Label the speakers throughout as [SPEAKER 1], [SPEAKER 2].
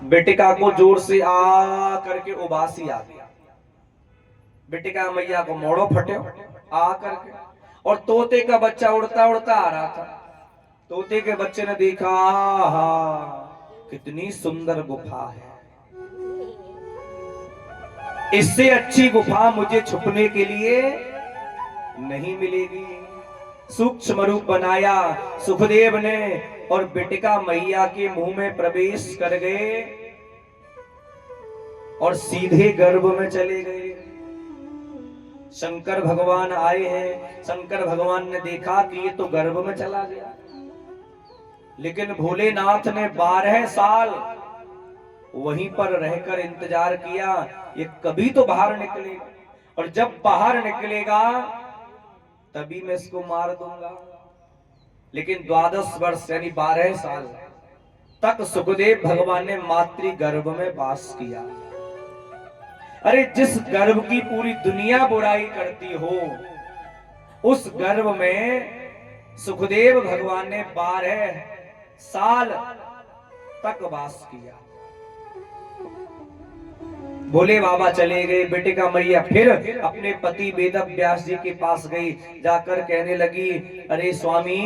[SPEAKER 1] बेटिका को जोर से आ करके उबासी आ गया। बेटिका मैया को मोड़ो फटे आ करके, और तोते का बच्चा उड़ता उड़ता आ रहा था। तोते के बच्चे ने देखा, कितनी सुंदर गुफा है, इससे अच्छी गुफा मुझे छुपने के लिए नहीं मिलेगी। सूक्ष्म रूप बनाया सुखदेव ने और बेटिका मैया के मुंह में प्रवेश कर गए और सीधे गर्भ में चले गए। शंकर भगवान आए हैं। शंकर भगवान ने देखा कि ये तो गर्भ में चला गया, लेकिन भोलेनाथ ने 12 साल वहीं पर रहकर इंतजार किया, ये कभी तो बाहर निकलेगा, और जब बाहर निकलेगा तभी मैं इसको मार दूंगा। लेकिन 12 वर्ष यानी 12 साल तक सुखदेव भगवान ने मातृ गर्भ में वास किया। अरे जिस गर्भ की पूरी दुनिया बुराई करती हो, उस गर्भ में सुखदेव भगवान ने 12 साल तक वास किया। भोले बाबा चले गए। बेटिका मैया फिर अपने पति वेद व्यास जी के पास गई। जाकर कहने लगी, अरे स्वामी,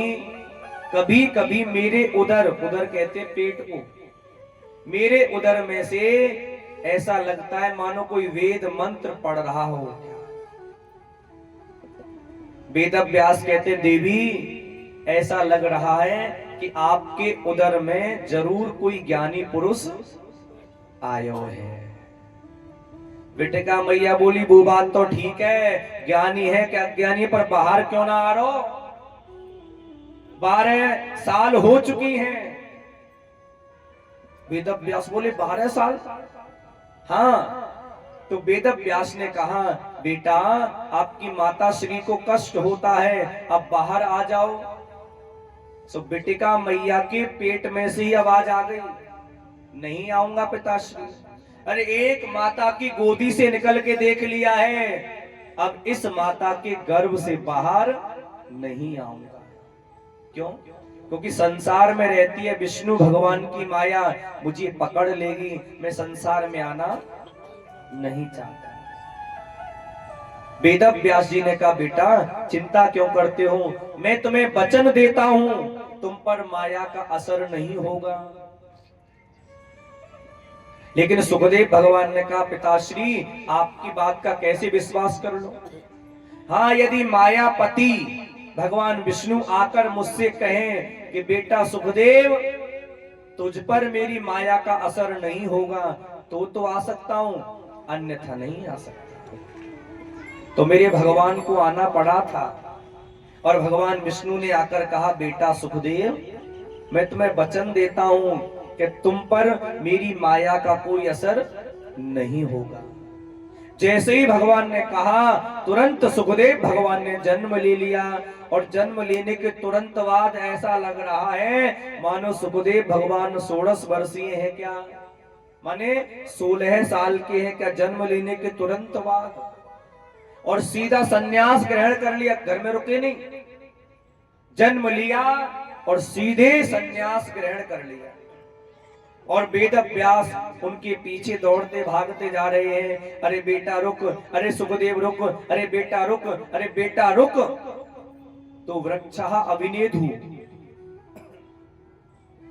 [SPEAKER 1] कभी कभी मेरे उदर, उदर कहते पेट को, मेरे उदर में से ऐसा लगता है मानो कोई वेद मंत्र पढ़ रहा हो। वेद व्यास कहते, देवी ऐसा लग रहा है कि आपके उदर में जरूर कोई ज्ञानी पुरुष आयो है। बेटिका मैया बोली, वो बात तो ठीक है, ज्ञानी है क्या ज्ञानी, पर बाहर क्यों ना आ रहो, 12 साल हो चुकी हैं। वेद व्यास बोले, 12 साल? हाँ। तो वेद व्यास ने कहा, बेटा आपकी माता श्री को कष्ट होता है, अब बाहर आ जाओ। सो बेटिका मैया के पेट में से ही आवाज आ गई, नहीं आऊंगा पिताश्री। अरे एक माता की गोदी से निकल के देख लिया है, अब इस माता के गर्भ से बाहर नहीं आऊंगा। क्यों? क्योंकि संसार में रहती है विष्णु भगवान की माया, मुझे पकड़ लेगी, मैं संसार में आना नहीं चाहता। वेद व्यास जी ने कहा, बेटा चिंता क्यों करते हो, मैं तुम्हें वचन देता हूं, तुम पर माया का असर नहीं होगा। लेकिन सुखदेव भगवान ने कहा, पिताश्री आपकी बात का कैसे विश्वास कर लो। हाँ, यदि मायापति भगवान विष्णु आकर मुझसे कहें कि बेटा सुखदेव तुझ पर मेरी माया का असर नहीं होगा, तो आ सकता हूं, अन्यथा नहीं आ सकता। तो मेरे भगवान को आना पड़ा था, और भगवान विष्णु ने आकर कहा, बेटा सुखदेव मैं तुम्हें वचन देता हूं कि तुम पर मेरी माया का कोई असर नहीं होगा। जैसे ही भगवान ने कहा, तुरंत सुखदेव भगवान ने जन्म ले लिया, और जन्म लेने के तुरंत बाद ऐसा लग रहा है मानो सुखदेव भगवान 16 वर्षीय है क्या, माने 16 साल के हैं क्या, जन्म लेने के तुरंत बाद। और सीधा सन्यास ग्रहण कर लिया, घर में रुके नहीं, जन्म लिया और सीधे सन्यास ग्रहण कर लिया। और वेद व्यास उनके पीछे दौड़ते भागते जा रहे हैं, अरे बेटा रुक, अरे सुखदेव रुक, अरे बेटा रुक, अरे बेटा रुक। तो वृक्षः अविनेधु,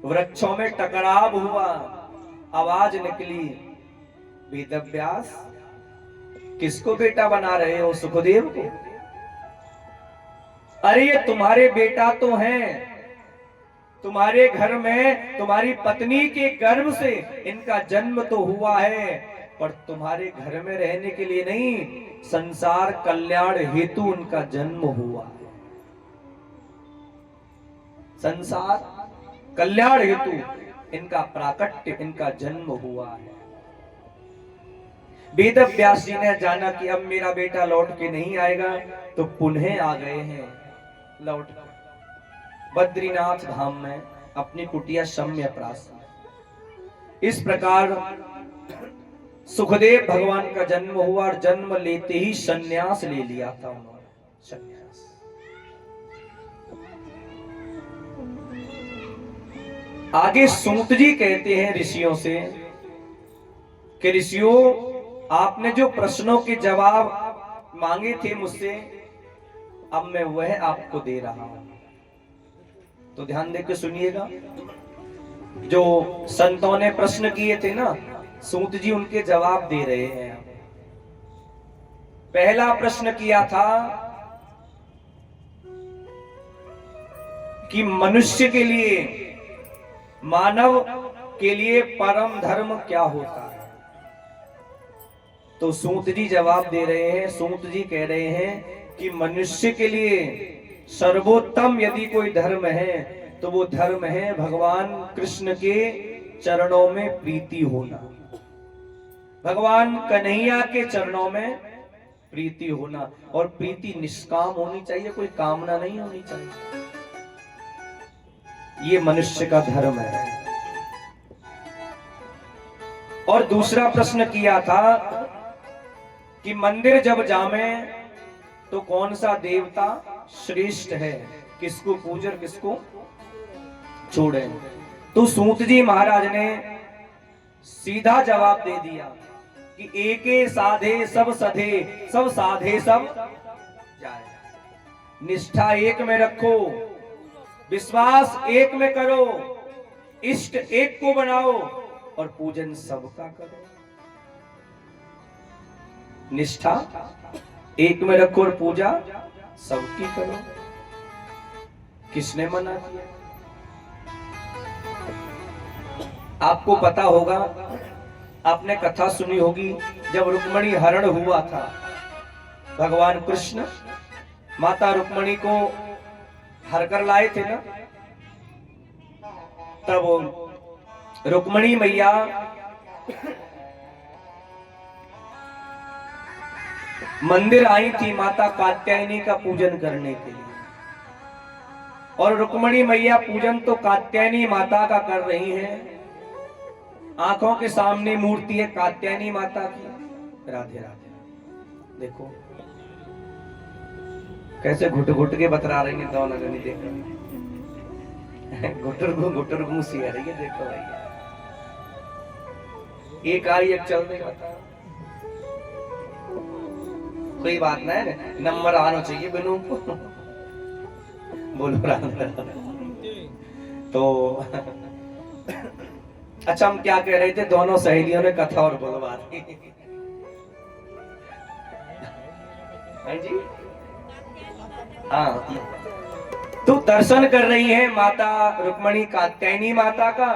[SPEAKER 1] वृक्षों में टकराव हुआ, आवाज निकली, वेद व्यास किसको बेटा बना रहे हो, सुखदेव को? अरे ये तुम्हारे बेटा तो हैं, तुम्हारे घर में तुम्हारी पत्नी के गर्भ से इनका जन्म तो हुआ है, पर तुम्हारे घर में रहने के लिए नहीं, संसार कल्याण हेतु उनका जन्म हुआ है। संसार कल्याण हेतु इनका प्राकट्य, इनका जन्म हुआ है। वेद व्यास जी ने जाना कि अब मेरा बेटा लौट के नहीं आएगा, तो पुनः आ गए हैं लौट बद्रीनाथ धाम में अपनी कुटिया शम्यप्रास। इस प्रकार सुखदेव भगवान का जन्म हुआ, और जन्म लेते ही सन्यास ले लिया था उन्होंने, सन्यास। आगे सूत जी कहते हैं ऋषियों से कि ऋषियों, आपने जो प्रश्नों के जवाब मांगे थे मुझसे, अब मैं वह आपको दे रहा हूं। तो ध्यान देकर सुनिएगा। जो संतों ने प्रश्न किए थे ना, सूत जी उनके जवाब दे रहे हैं। पहला प्रश्न किया था कि मनुष्य के लिए, मानव के लिए परम धर्म क्या होता है। तो सूत जी जवाब दे रहे हैं। सूत जी कह रहे हैं कि मनुष्य के लिए सर्वोत्तम यदि कोई धर्म है तो वो धर्म है भगवान कृष्ण के चरणों में प्रीति होना, भगवान कन्हैया के चरणों में प्रीति होना। और प्रीति निष्काम होनी चाहिए, कोई कामना नहीं होनी चाहिए। ये मनुष्य का धर्म है। और दूसरा प्रश्न किया था कि मंदिर जब जावे तो कौन सा देवता श्रेष्ठ है, किसको पूजन किसको छोड़े। तो सूत जी महाराज ने सीधा जवाब दे दिया कि एके साधे सब सधे, सब साधे सब जाए। निष्ठा एक में रखो, विश्वास एक में करो, इष्ट एक को बनाओ और पूजन सबका करो। निष्ठा एक में रखो और पूजा सबकी करो। किसने मना किया? आपको पता होगा, आपने कथा सुनी होगी, जब रुक्मणी हरण हुआ था, भगवान कृष्ण माता रुक्मणी को हर कर लाए थे ना, तब रुक्मणी मैया मंदिर आई थी माता कात्यायनी का पूजन करने के लिए। और रुक्मणी मैया पूजन तो कात्यायनी माता का कर रही हैं, आंखों के सामने मूर्ति है कात्यायनी माता की। राधे राधे। देखो कैसे घुट घुट के बतरा रही है दोनों जनी, देखो घुटर घूसी आ रही है। देखो भैया, एक आई एक चल देगा, कोई बात ना है, नंबर आना चाहिए बिनू को। बोलो राधे। तो अच्छा, हम क्या कह रहे थे, दोनों सहेलियों ने कथा और बुलवा दी। जी हाँ, तो दर्शन कर रही है माता रुक्मणी कात्यायनी माता का,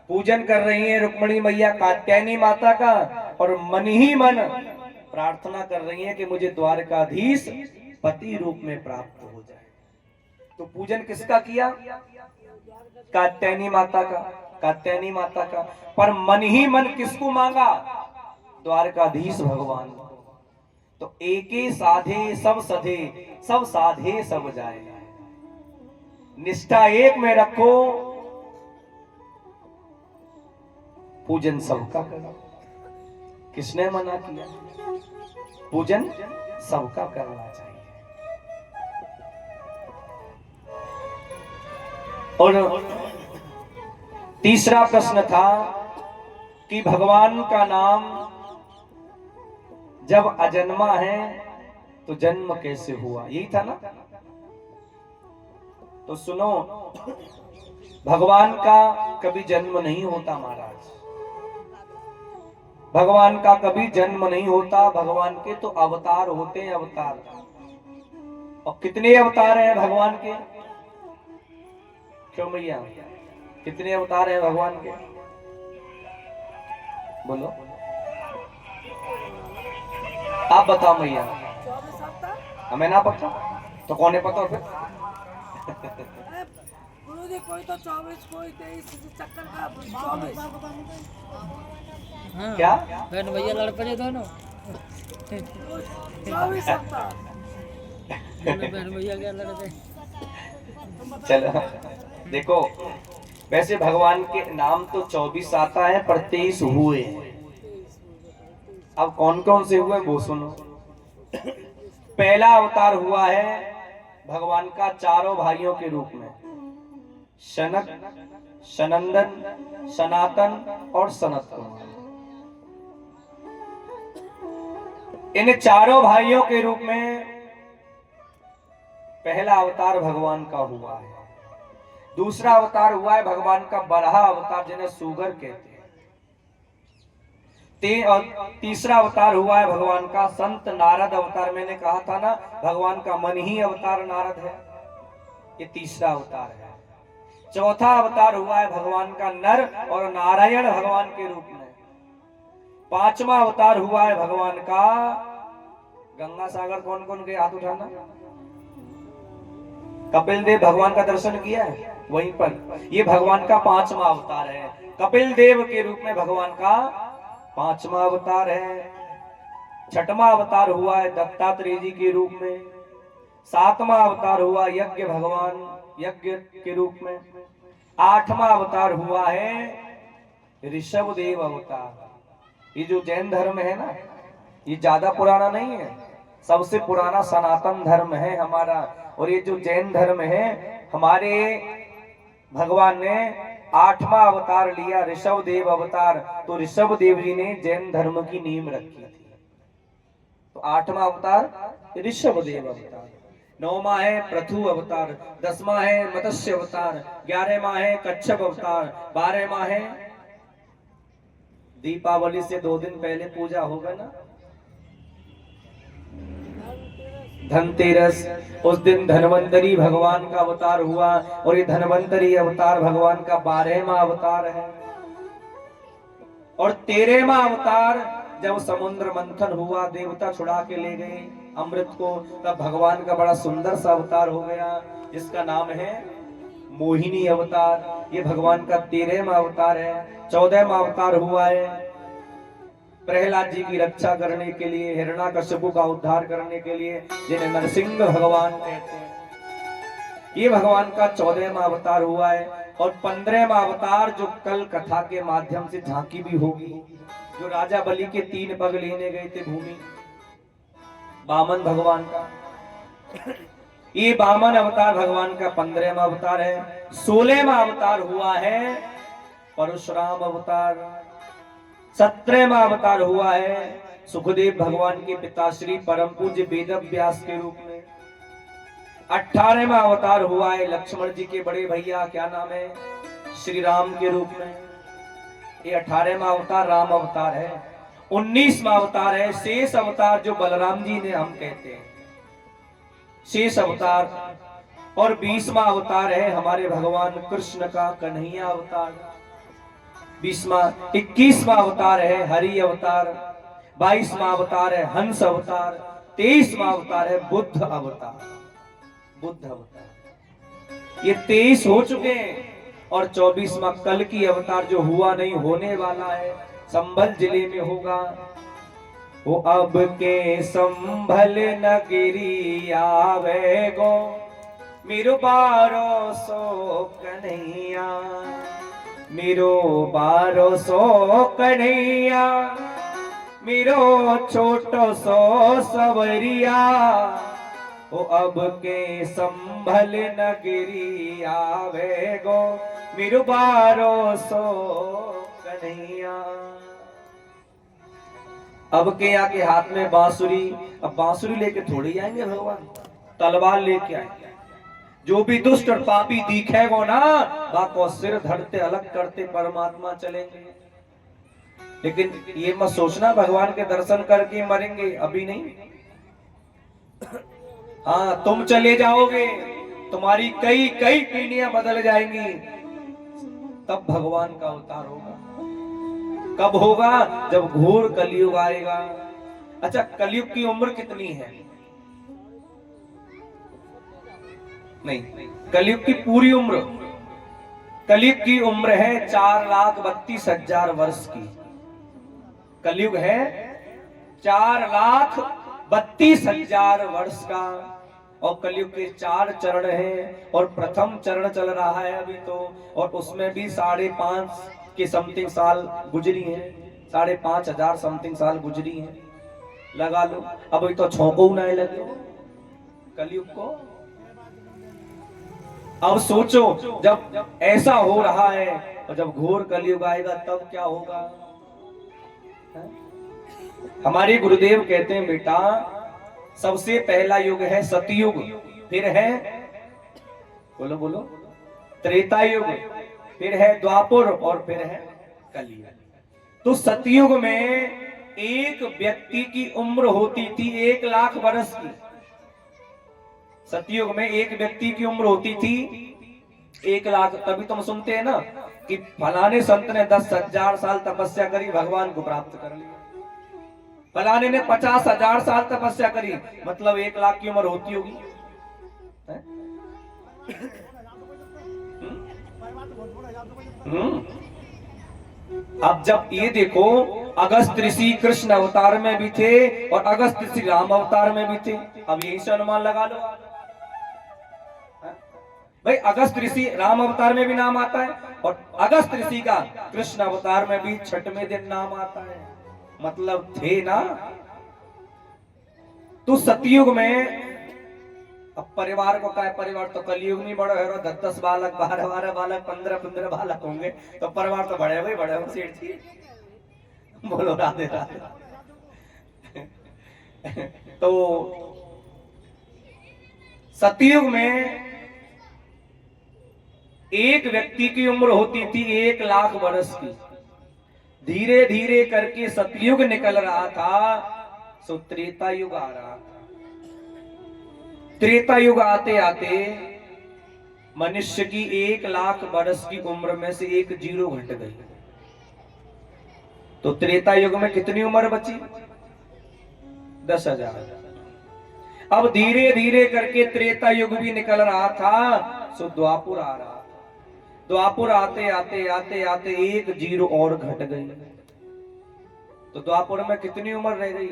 [SPEAKER 1] पूजन कर रही है रुक्मणी मैया कात्यायनी माता का, और मन ही मन प्रार्थना कर रही है कि मुझे द्वारकाधीश पति रूप में प्राप्त हो जाए। तो पूजन किसका किया? कात्यायनी माता का, कात्यायनी माता का। पर मन ही मन किसको मांगा? द्वारकाधीश भगवान। तो एके साधे सब सधे, सब साधे सब जाए। निष्ठा एक में रखो, पूजन सबका करो। किसने मना किया? पूजन सबका करना चाहिए। और तीसरा प्रश्न था कि भगवान का नाम जब अजन्मा है तो जन्म कैसे हुआ, यही था ना। तो सुनो, भगवान का कभी जन्म नहीं होता महाराज, भगवान का कभी जन्म नहीं होता। भगवान के तो अवतार होते हैं, अवतार। और कितने अवतार हैं भगवान के? क्यों भैया, कितने अवतार हैं भगवान के? बोलो, आप बताओ भैया। हमें ना पता तो कौन है पता? फिर
[SPEAKER 2] कोई तो 24, कोई 23 चक्कर का 24।
[SPEAKER 3] हाँ,
[SPEAKER 1] क्या
[SPEAKER 3] बहन भैया लड़ पड़े दोनों।
[SPEAKER 2] 24 अवतार।
[SPEAKER 3] बहन भैया क्या लड़ गए?
[SPEAKER 1] चलो देखो, वैसे भगवान के नाम तो 24 आता है, पर 23 हुए। अब कौन कौन से हुए वो सुनो। पहला अवतार हुआ है भगवान का चारों भाइयों के रूप में, शनक, सनंदन, सनातन और सनत कुमार। इन चारों भाइयों के रूप में पहला अवतार भगवान का हुआ है। दूसरा अवतार हुआ है भगवान का बरहा अवतार, जिन्हें सुगर कहते हैं। और तीसरा अवतार हुआ है भगवान का संत नारद अवतार। मैंने कहा था ना, भगवान का मन ही अवतार नारद है। ये तीसरा अवतार है। चौथा अवतार हुआ है भगवान का नर और नारायण भगवान के रूप में। पांचवा अवतार हुआ है भगवान का गंगा सागर। कौन कौन के हाथ उठाना? कपिल देव भगवान का दर्शन किया है वहीं पर। ये भगवान का पांचवा अवतार है। कपिल देव के रूप में भगवान का पांचवा अवतार है। छठवां अवतार हुआ है दत्तात्रेय जी के रूप में। सातवां अवतार हुआ यज्ञ भगवान, यज्ञ के रूप में। आठवां अवतार हुआ है ऋषभ देव अवतार। ये जो जैन धर्म है ना, ये ज्यादा पुराना नहीं है, सबसे पुराना सनातन धर्म है हमारा। और ये जो जैन धर्म है, हमारे भगवान ने आठवां अवतार लिया, ऋषभ देव अवतार। तो ऋषभ देव जी ने जैन धर्म की नींव रखी थी। तो आठवां अवतार ऋषभ देव अवतार। नौवां है पृथु अवतार। 10वां है मत्स्य अवतार। 11वां है कच्छप अवतार। 12वां है, दीपावली से 2 दिन पहले पूजा होगा ना, धनतेरस। उस दिन धन्वंतरी भगवान का अवतार हुआ। और ये धन्वंतरी अवतार भगवान का 12वां अवतार है। और 13वां अवतार जब समुद्र मंथन हुआ, देवता छुड़ा के ले गए अमृत को, तब भगवान का बड़ा सुंदर सा अवतार हो गया, जिसका नाम है मोहिनी अवतार। ये भगवान का 13वां अवतार है। 14वां अवतार हुआ है प्रहलाद जी की रक्षा करने के लिए, हिरण्याकश्यप का उद्धार करने के लिए, जिन्हें नरसिंह भगवान कहते हैं। ये भगवान का 14वां अवतार हुआ है। और 15वां अवतार जो कल कथा के माध्यम से झांकी भी होगी, जो राजा बलि के 3 पग लेने गए थे भूमि, वामन भगवान का, ये वामन अवतार भगवान का 15वां अवतार है। 16वां अवतार हुआ है परशुराम अवतार। 17वां अवतार हुआ है सुखदेव भगवान के पिताश्री परम पूज्य वेद व्यास के रूप में। 18वां अवतार हुआ है लक्ष्मण जी के बड़े भैया, क्या नाम है, श्री राम के रूप में। ये 18वां अवतार राम अवतार है। 19वां अवतार है शेष अवतार, जो बलराम जी ने हम कहते हैं शेष अवतार। और 20वां अवतार है हमारे भगवान कृष्ण का कन्हैया अवतार। 20वां 21वां अवतार है हरि अवतार। 22वां अवतार है हंस अवतार। 23वां अवतार है बुद्ध अवतार। बुद्ध अवतार ये 23 हो चुके हैं। और 24वां कल की अवतार जो हुआ नहीं, होने वाला है, संभल जिले में होगा। वो अब के संभल नगरी आवे गो, मेरो 1200 कन्हैया, मेरो 1200 कन्हैया, मेरो छोटो सो सवरिया। ओ अब के संभल नगरी आवे गो, मेरो 1200 कन्हैया। अब के आके हाथ में बांसुरी। अब बांसुरी लेके थोड़ी आएंगे भगवान, तलवार लेके आएंगे। जो भी दुष्ट और पापी दिखेगो ना, बाको सिर धरते अलग करते परमात्मा चलेंगे। लेकिन ये मत सोचना भगवान के दर्शन करके मरेंगे, अभी नहीं। हाँ, तुम चले जाओगे, तुम्हारी कई कई पीढ़ियां बदल जाएंगी, तब भगवान का अवतार होगा। कब होगा? जब घोर कलयुग आएगा। अच्छा, कलयुग की उम्र कितनी है? नहीं, कलयुग की पूरी उम्र, कलयुग की उम्र है 4,32,000 वर्ष की। कलयुग है 4,32,000 वर्ष का। और कलयुग के 4 चरण हैं। और प्रथम चरण चल रहा है अभी तो, और उसमें भी 5.5 के समथिंग साल गुजरी है। 5,500 समथिंग साल गुजरी है, लगा लो। अभी तो छोंको नहीं लगे कलयुग को। अब सोचो, जब ऐसा हो रहा है और जब घोर कलयुग आएगा तब क्या होगा। है? हमारे गुरुदेव कहते हैं बेटा, सबसे पहला युग है सतयुग, फिर है, बोलो बोलो, त्रेता युग, फिर है द्वापर और फिर है कलयुग। तो सतयुग में एक व्यक्ति की उम्र होती थी 1,00,000 वर्ष की। सतयुग में एक व्यक्ति की उम्र होती थी 1,00,000। तभी तुम सुनते हैं ना कि फलाने संत ने 10,000 साल तपस्या करी, भगवान को प्राप्त कर लिया। फलाने ने 50,000 साल तपस्या करी, मतलब 1,00,000 की उम्र होती होगी। अब जब ये देखो, अगस्त ऋषि कृष्ण अवतार में भी थे और अगस्त ऋषि राम अवतार में भी थे। अब यही से अनुमान लगा लो भाई, अगस्त ऋषि राम अवतार में भी नाम आता है और अगस्त ऋषि का कृष्ण अवतार में भी 6वें दिन नाम आता है, मतलब थे ना। तो सतयुग में अब परिवार को क्या है, परिवार तो कलयुग में बड़ा है, 10-10 बालक, 12-12 बालक, 15-15 बालक होंगे, तो परिवार तो बड़े भाई बड़े हो सेठ जी। बोलो राधे राधे। तो सतयुग में एक व्यक्ति की उम्र होती थी 1,00,000 वर्ष की। धीरे धीरे करके सतयुग निकल रहा था, सो त्रेता युग आ रहा था। त्रेता युग आते आते मनुष्य की 1,00,000 वर्ष की उम्र में से एक जीरो घट गई। तो त्रेता युग में कितनी उम्र बची? 10,000। अब धीरे धीरे करके त्रेता युग भी निकल रहा था, सो द्वापर आ रहा था। द्वापर आते आते आते आते एक जीरो और घट गई। तो द्वापर में कितनी उम्र रह गई?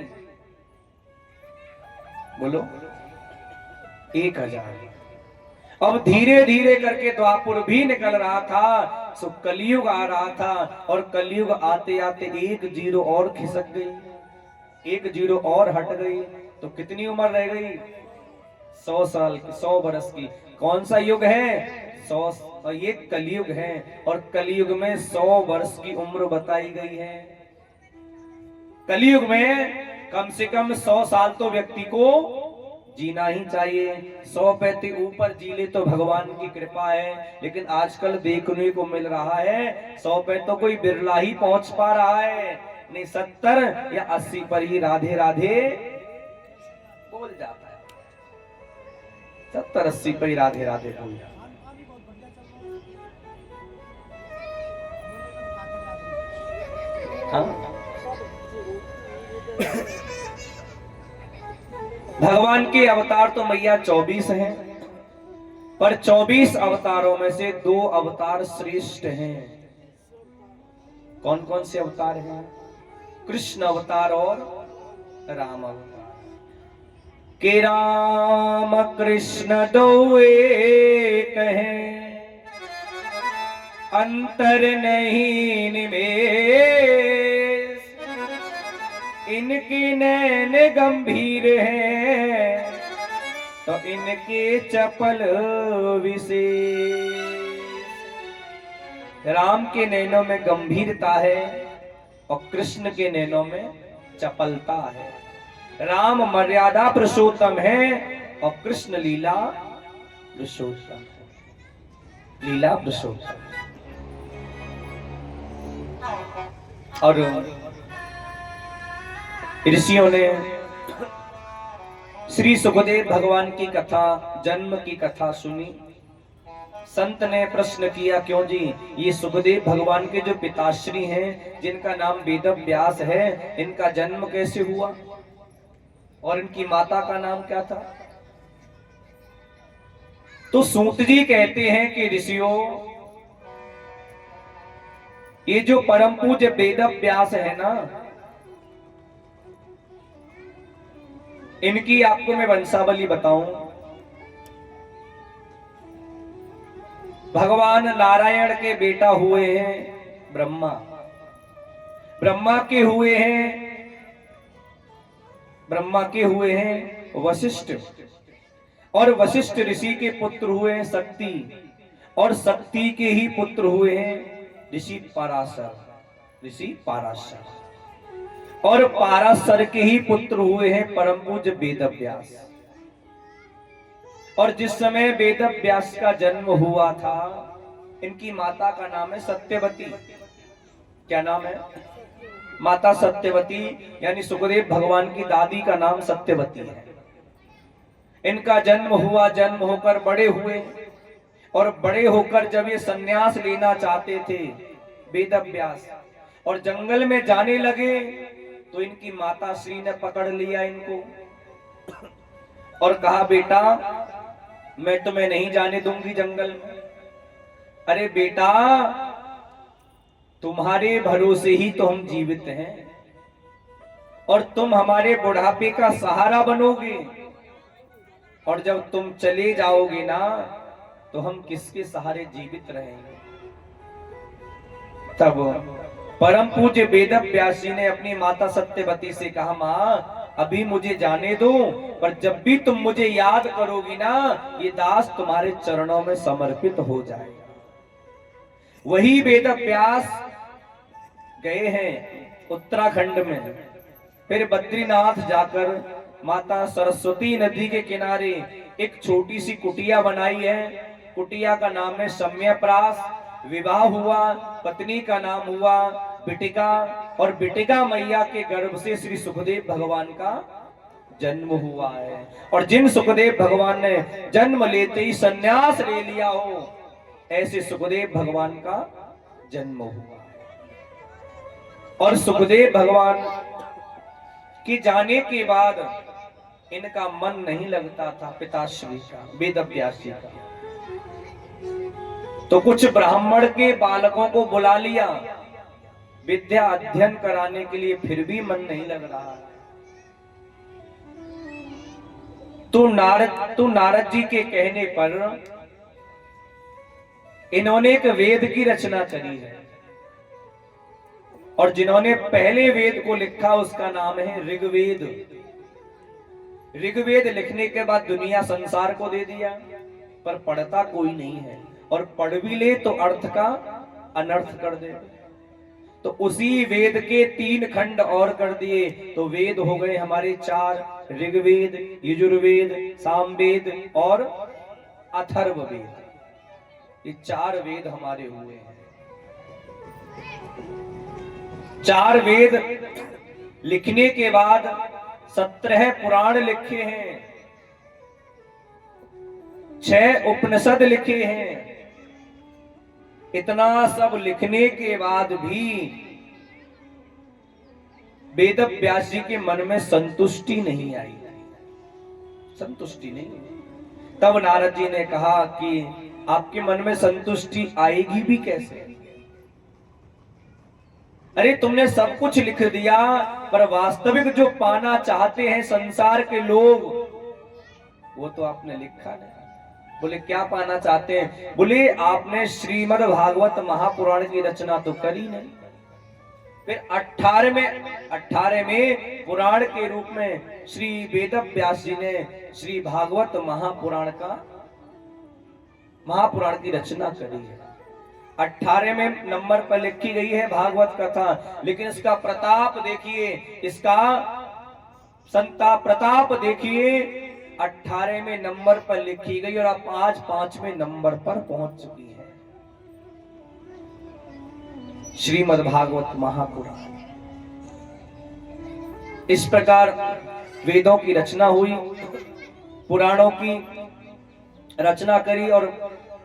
[SPEAKER 1] बोलो 1,000। अब धीरे धीरे करके द्वापर भी निकल रहा था, सो कलयुग आ रहा था और कलयुग आते आते एक जीरो और खिसक गई, एक जीरो और हट गई। तो कितनी उम्र रह गई? 100 साल की, 100 वर्ष की। कौन सा युग है? 100। और ये कलयुग है और कलयुग में 100 वर्ष की उम्र बताई गई है। कलयुग में कम से कम 100 साल तो व्यक्ति को जीना ही चाहिए। 100 पैते ऊपर जी ले तो भगवान की कृपा है, लेकिन आजकल देखने को मिल रहा है 100 पे तो कोई बिरला ही पहुंच पा रहा है, नहीं 70 या 80 पर ही राधे राधे बोल जाता है। 70-80 पर ही राधे राधे बोल जाता है। हाँ? भगवान के अवतार तो मैया 24 हैं, पर 24 अवतारों में से 2 अवतार श्रेष्ठ हैं। कौन कौन से अवतार हैं? कृष्ण अवतार और राम अवतार। के राम कृष्ण दो एक हैं, अंतर नहीं निमेष। इनके नैन गंभीर हैं तो इनके चपल विशेष। राम के नैनों में गंभीरता है और कृष्ण के नैनों में चपलता है। राम मर्यादा पुरुषोत्तम है और कृष्ण लीला पुरुषोत्तम है। लीला पुरुषोत्तम। और ऋषियों ने श्री सुखदेव भगवान की कथा, जन्म की कथा सुनी। संत ने प्रश्न किया, क्यों जी, ये सुखदेव भगवान के जो पिताश्री हैं, जिनका नाम वेद व्यास है, इनका जन्म कैसे हुआ और इनकी माता का नाम क्या था? तो सूत जी कहते हैं कि ऋषियों, ये जो परम पूज्य वेद व्यास है ना, इनकी आपको मैं वंशावली बताऊं। भगवान नारायण के बेटा हुए हैं ब्रह्मा, ब्रह्मा के हुए हैं वशिष्ठ, और वशिष्ठ ऋषि के पुत्र हुए हैं शक्ति, और शक्ति के ही पुत्र हुए हैं ऋषि पराशर, ऋषि पराशर, और पराशर के ही पुत्र हुए हैं परम पूज्य वेदव्यास। और जिस समय वेदव्यास का जन्म हुआ था, इनकी माता का नाम है सत्यवती। क्या नाम है? माता सत्यवती, यानी सुखदेव भगवान की दादी का नाम सत्यवती है। इनका जन्म हुआ, जन्म होकर बड़े हुए, और बड़े होकर जब ये सन्यास लेना चाहते थे वेदव्यास, और जंगल में जाने लगे, तो इनकी माता श्री ने पकड़ लिया इनको और कहा, बेटा मैं तुम्हें नहीं जाने दूंगी जंगल में। अरे बेटा, तुम्हारे भरोसे ही तो हम जीवित हैं, और तुम हमारे बुढ़ापे का सहारा बनोगे, और जब तुम चले जाओगे ना, तो हम किसके सहारे जीवित रहेंगे। तब परम पूज्य वेदव्यास जी ने अपनी माता सत्यवती से कहा, मां अभी मुझे जाने दो, पर जब भी तुम मुझे याद करोगी ना, ये दास तुम्हारे चरणों में समर्पित हो जाएगा। वही वेदव्यास गए हैं उत्तराखंड में, फिर बद्रीनाथ जाकर माता सरस्वती नदी के किनारे एक छोटी सी कुटिया बनाई है। कुटिया का नाम है सम्यप्रास। विवाह हुआ, पत्नी का नाम हुआ बिटिका, और बिटिका मैया के गर्भ से श्री सुखदेव भगवान का जन्म हुआ है। और जिन सुखदेव भगवान ने जन्म लेते ही संन्यास ले लिया हो, ऐसे सुखदेव भगवान का जन्म हुआ। और सुखदेव भगवान के जाने के बाद इनका मन नहीं लगता था पिताश्री का, वेदव्यास जी का। तो कुछ ब्राह्मण के बालकों को बुला लिया विद्या अध्ययन कराने के लिए, फिर भी मन नहीं लग रहा। तो नारद जी के कहने पर इन्होंने एक वेद की रचना करी है, और जिन्होंने पहले वेद को लिखा उसका नाम है ऋग्वेद। ऋग्वेद लिखने के बाद दुनिया संसार को दे दिया, पर पढ़ता कोई नहीं है, और पढ़ भी ले तो अर्थ का अनर्थ कर दे। तो उसी वेद के 3 खंड और कर दिए, तो वेद हो गए हमारे 4, ऋग्वेद, यजुर्वेद, सामवेद और अथर्ववेद। ये 4 वेद हमारे हुए हैं। 4 वेद लिखने के बाद 17 पुराण लिखे हैं, 6 उपनिषद लिखे हैं। इतना सब लिखने के बाद भी वेदव्यास जी के मन में संतुष्टि नहीं आई, संतुष्टि नहीं। तब नारद जी ने कहा कि आपके मन में संतुष्टि आएगी भी कैसे? अरे तुमने सब कुछ लिख दिया, पर वास्तविक जो पाना चाहते हैं संसार के लोग, वो तो आपने लिखा नहीं। बोले क्या पाना चाहते हैं? बोले आपने श्रीमद् भागवत महापुराण की रचना तो करी नहीं। फिर 18 में पुराण के रूप में श्री वेदव्यास जी ने श्री भागवत महापुराण की रचना करी है। 18 में नंबर पर लिखी गई है भागवत कथा, लेकिन इसका प्रताप देखिए, इसका संता प्रताप देखिए। 18 में नंबर पर लिखी गई और अब आज 5वें नंबर पर पहुंच चुकी है श्रीमद् भागवत महापुराण। इस प्रकार वेदों की रचना हुई, पुराणों की रचना करी, और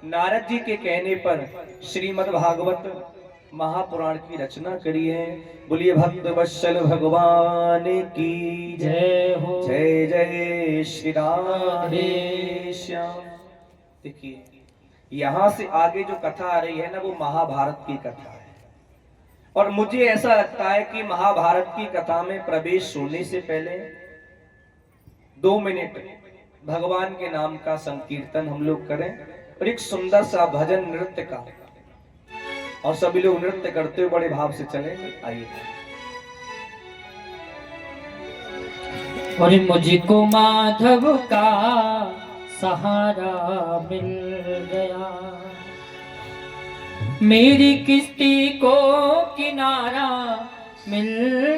[SPEAKER 1] नारद जी के कहने पर श्रीमद् भागवत महापुराण की रचना करी है। बोलिए भक्त वत्सल भगवान की जय हो। जय जय श्री राधे श्याम। देखिए यहां से आगे जो कथा आ रही है ना, वो महाभारत की कथा है। और मुझे ऐसा लगता है कि महाभारत की कथा में प्रवेश होने से पहले 2 मिनट भगवान के नाम का संकीर्तन हम लोग करें, और एक सुंदर सा भजन नृत्य का, और सभी लोग नृत्य करते हुए बड़े भाव से चले। आइए।
[SPEAKER 3] और मुझको माधव का सहारा मिल गया। मेरी किश्ती को किनारा मिल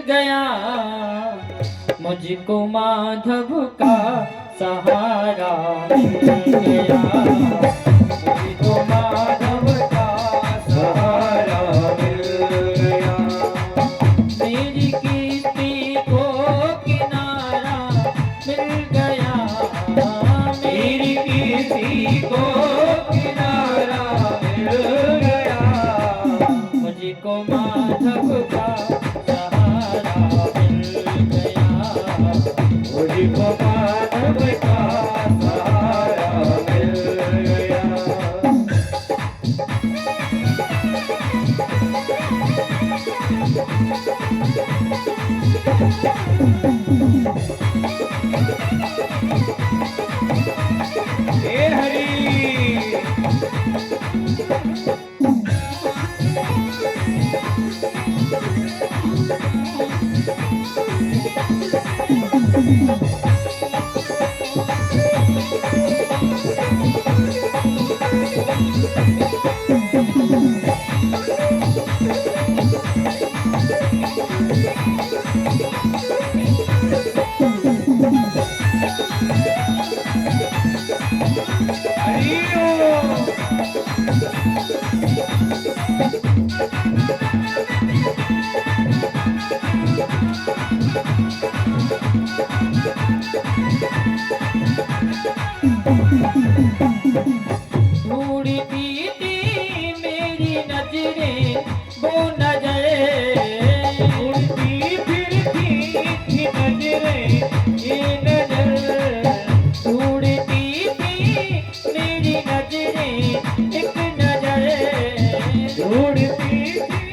[SPEAKER 3] गया, मुझको माधव का सहारा मिल गया। मुझको माधव का सहारा मिल गया। मेरी किश्ती को किनारा मिल गया, मेरी किश्ती को किनारा मिल गया। मुझको माधव का सहारा मिल गया, मुझको माधव का सहारा मिल गया। हे हरि ढूंढती थी मेरी नजरें वो नजरें, ढूंढती फिरती थी नजरें ये नजर, ढूंढती थी मेरी नजरें एक नजर, ढूंढती थी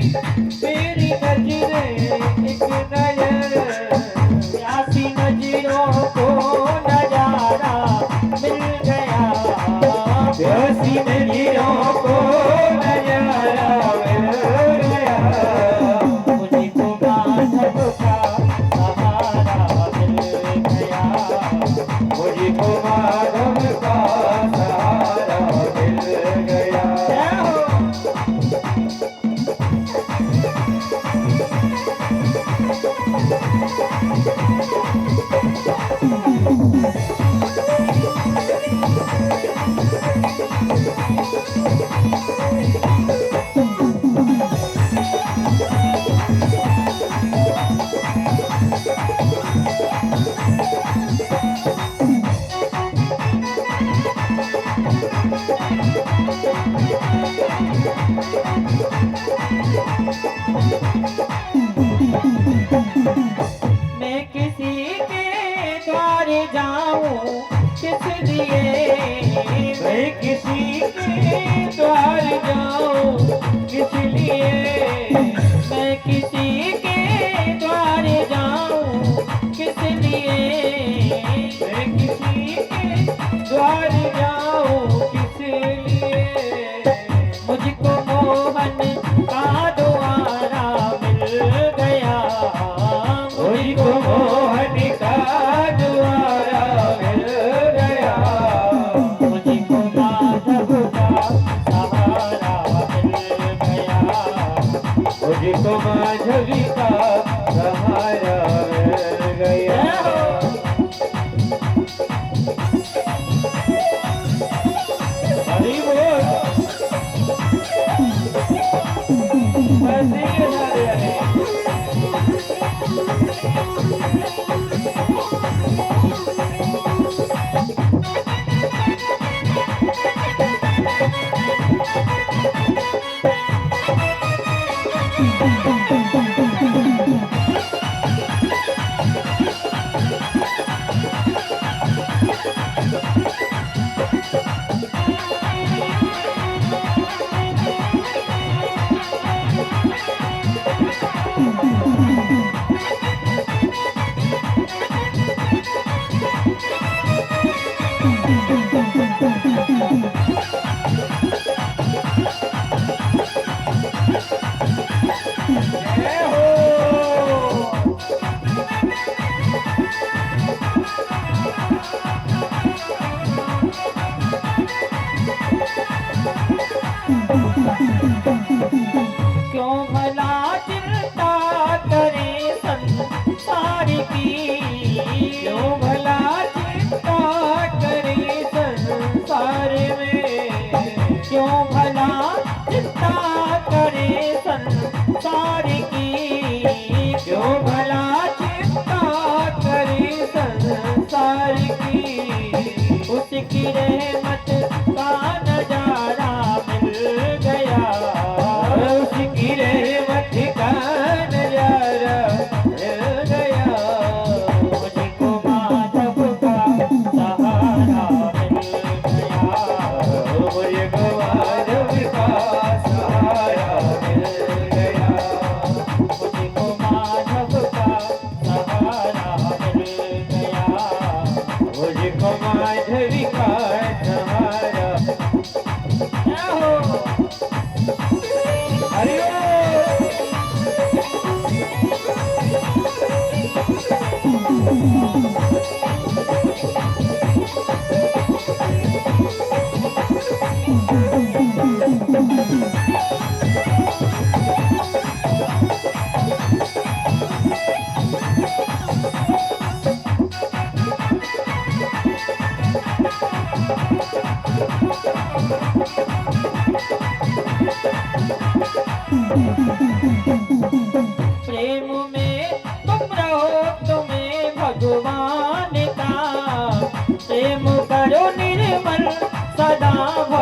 [SPEAKER 3] मेरी नजरें एक नजर। प्यासी नजरों को नजारा मिल गया, प्यासी नजरों को नजारा मिल गया। मुझको माधव का सहारा मिल गया, मुझको माधव का सहारा मिल गया। मैं किसी के द्वार जाऊं किस लिए, मैं किसी के द्वार जाऊं किस लिए, मैं किसी के द्वार जाऊं किस लिए, मैं किसी के द्वार जाऊं किस लिए। मुझको मोहन का द्वारा मिल गया, मुझको मोहन का द्वारा मिल गया। मुझको माधव का सहारा मिल गया, मुझको माधवी का सहारा मिल गया। हरि बोल।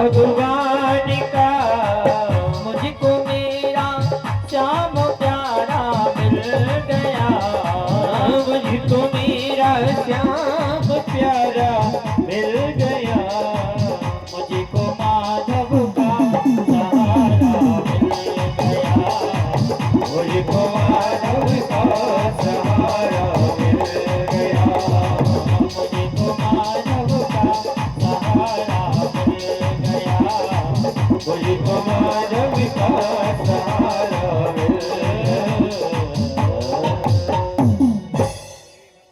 [SPEAKER 3] भगवान का मुझको मेरा श्याम प्यारा मिल गया, मुझको मेरा श्याम प्यारा मिल गया, मुझको माधव का सहारा मिल गया, मुझको माधव का सहारा मिल गया, मुझको माधव का सहारा मिल गया, मुझको माधव का सहारा मिल गया।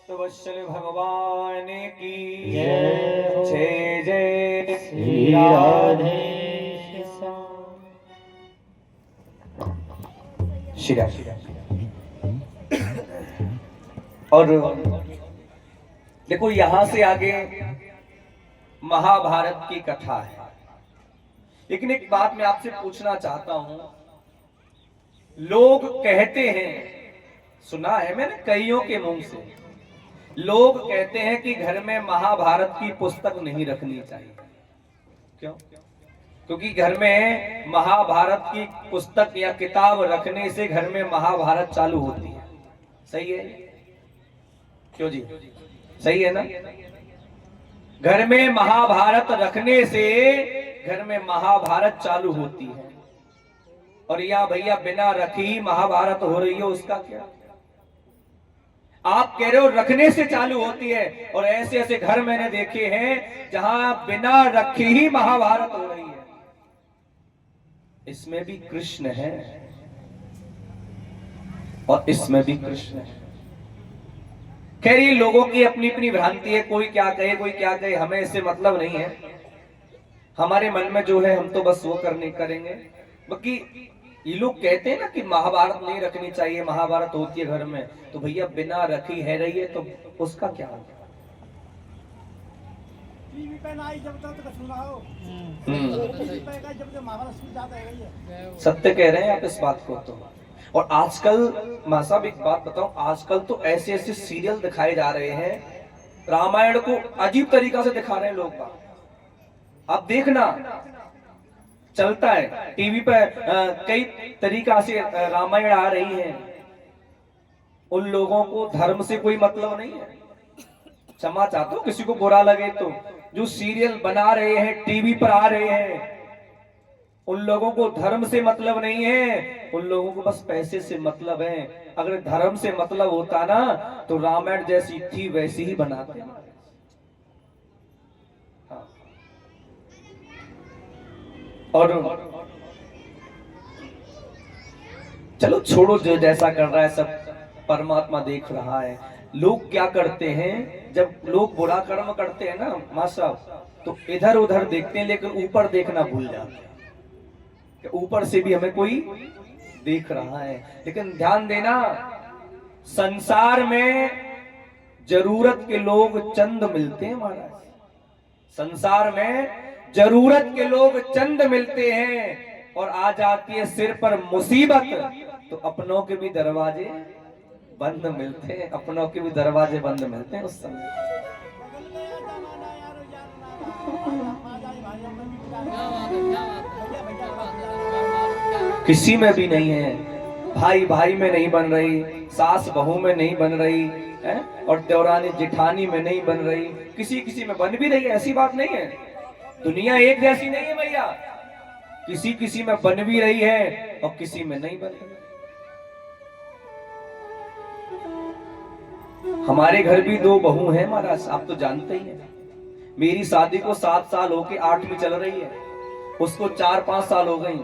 [SPEAKER 1] तो वत्सल भगवान की
[SPEAKER 3] जय।
[SPEAKER 1] जय जय
[SPEAKER 3] श्री राधे
[SPEAKER 1] श्री राधे। और देखो यहां से आगे महाभारत की कथा है, लेकिन एक बात मैं आपसे पूछना चाहता हूं। लोग कहते हैं, सुना है मैंने कईयों के मुंह से, लोग कहते हैं कि घर में महाभारत की पुस्तक नहीं रखनी चाहिए। क्यों? क्योंकि घर में महाभारत की पुस्तक या किताब रखने से घर में महाभारत चालू होती है। सही है? क्यों जी? सही है ना? घर में महाभारत रखने से घर में महाभारत चालू होती है। और या भैया बिना रखी ही महाभारत हो रही है, उसका क्या? आप कह रहे हो रखने से चालू होती है, और ऐसे ऐसे घर मैंने देखे हैं जहां बिना रखी ही महाभारत हो रही है। इसमें भी कृष्ण है और इसमें भी कृष्ण है। खैर ये लोगों की अपनी अपनी भ्रांति है, कोई क्या कहे कोई क्या कहे, हमें इससे मतलब नहीं है। हमारे मन में जो है हम तो बस वो करने करेंगे। बाकी ये लोग कहते हैं ना कि महाभारत नहीं रखनी चाहिए, महाभारत होती है घर में, तो भैया बिना रखी है रही है तो उसका क्या होगा?
[SPEAKER 2] टीवी पे ना आई जब तक सुना हो, टीवी पे का जब तक महाभारत सुन जाता है।
[SPEAKER 1] सत्य कह रहे हैं आप इस बात को। तो और आजकल मां साहब एक बात बताऊं, आजकल तो ऐसे ऐसे सीरियल दिखाए जा रहे हैं, रामायण को अजीब तरीका से दिखा रहे हैं लोग। आप देखना चलता है टीवी पे, कई तरीका से रामायण आ रही है। उन लोगों को धर्म से कोई मतलब नहीं है। क्षमा चाहता हूं किसी को बुरा लगे तो, जो सीरियल बना रहे हैं टीवी पर आ रहे हैं, उन लोगों को धर्म से मतलब नहीं है, उन लोगों को बस पैसे से मतलब है। अगर धर्म से मतलब होता ना तो रामायण जैसी थी वैसी ही बनाते। हाँ। और चलो छोड़ो, जो जैसा कर रहा है सब परमात्मा देख रहा है। लोग क्या करते हैं, जब लोग बुरा कर्म करते हैं ना मां साहब, तो इधर उधर देखते हैं लेकिन ऊपर देखना भूल जाते हैं कि ऊपर से भी हमें कोई देख रहा है। लेकिन ध्यान देना, संसार में जरूरत के लोग चंद मिलते हैं महाराज। संसार में जरूरत के लोग चंद मिलते हैं, और आ जाती है सिर पर मुसीबत तो अपनों के भी दरवाजे बंद मिलते हैं, अपनों के भी दरवाजे बंद मिलते हैं उस समय। किसी में भी नहीं है, भाई भाई में नहीं बन रही, सास बहू में नहीं बन रही है, और देवरानी जेठानी में नहीं बन रही, किसी किसी में बन भी रही है। ऐसी बात नहीं है, दुनिया एक जैसी नहीं है भैया, किसी किसी में बन भी रही है और किसी में नहीं बन रही। हमारे घर भी 2 बहू हैं महाराज, आप तो जानते ही हैं। मेरी शादी को 7 साल होके 8वीं चल रही है, उसको 4-5 साल हो गई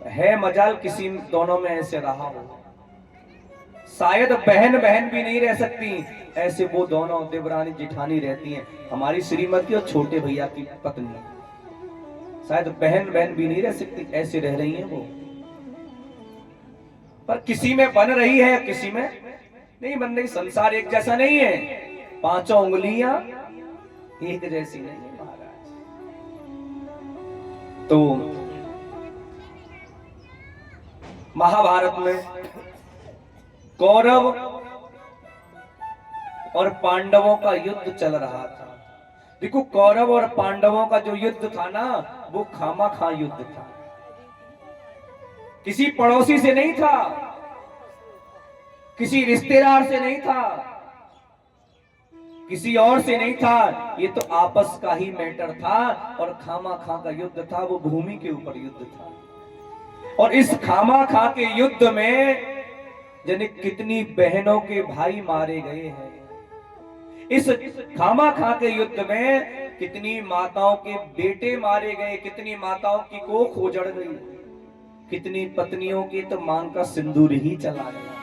[SPEAKER 1] है। मजाल किसी दोनों में ऐसे रहा हो, शायद बहन बहन भी नहीं रह सकती, ऐसे वो दोनों देवरानी जेठानी रहती हैं। हमारी श्रीमती और छोटे भैया की पत्नी, शायद बहन बहन भी नहीं रह सकती, ऐसे रह रही हैं वो। पर किसी में बन रही है, किसी में नहीं बन रही। संसार एक जैसा नहीं है, 5 उंगलियां एक जैसी नहीं है महाराज। तो महाभारत में कौरव और पांडवों का युद्ध चल रहा था। देखो कौरव और पांडवों का जो युद्ध था ना, वो खामा-खा युद्ध था। किसी पड़ोसी से नहीं था, किसी रिश्तेदार से नहीं था, किसी और से नहीं था, ये तो आपस का ही मैटर था। और खामा-खा का युद्ध था, वो भूमि के ऊपर युद्ध था। और इस खामा-खा के युद्ध में जाने कितनी बहनों के भाई मारे गए हैं। इस खामा-खा के युद्ध में कितनी माताओं के बेटे मारे गए, कितनी माताओं की कोख उजड़ गई, कितनी पत्नियों के तो मांग का सिंदूर ही चला गया,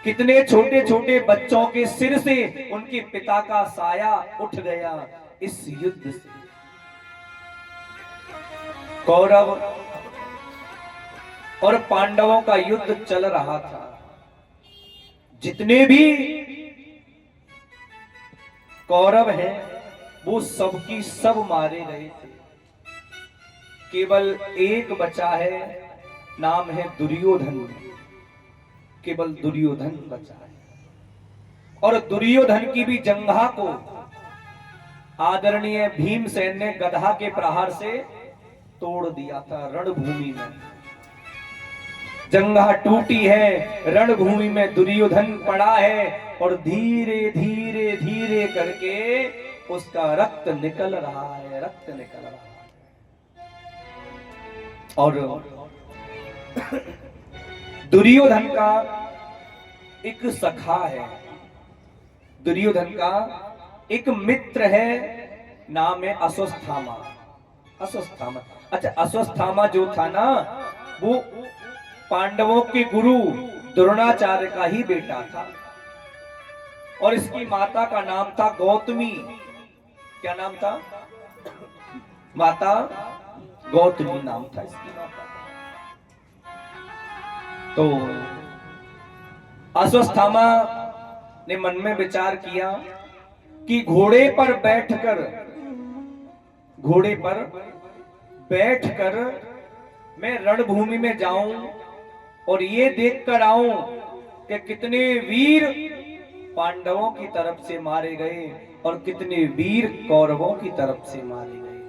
[SPEAKER 1] कितने छोटे छोटे बच्चों के सिर से उनके पिता का साया उठ गया इस युद्ध से। कौरव और पांडवों का युद्ध चल रहा था। जितने भी कौरव हैं वो सबकी सब मारे गए थे। केवल एक बचा है, नाम है दुर्योधन। केवल दुर्योधन बचा है। और दुर्योधन की भी जंघा को आदरणीय भीमसेन ने गधा के प्रहार से तोड़ दिया था। रणभूमि में जंघा टूटी है, रणभूमि में दुर्योधन पड़ा है और धीरे धीरे धीरे करके उसका रक्त निकल रहा है, रक्त निकल रहा है। और दुर्योधन का एक सखा है, दुर्योधन का एक मित्र है, नाम है अश्वत्थामा। अश्वत्थामा, अच्छा अश्वत्थामा जो था ना वो पांडवों के गुरु द्रोणाचार्य का ही बेटा था। और इसकी माता का नाम था गौतमी। क्या नाम था? माता गौतमी नाम था इसकी माता। तो अश्वत्थामा ने मन में विचार किया कि घोड़े पर बैठकर मैं रणभूमि में जाऊं और ये देख कर आऊं कि कितने वीर पांडवों की तरफ से मारे गए और कितने वीर कौरवों की तरफ से मारे गए।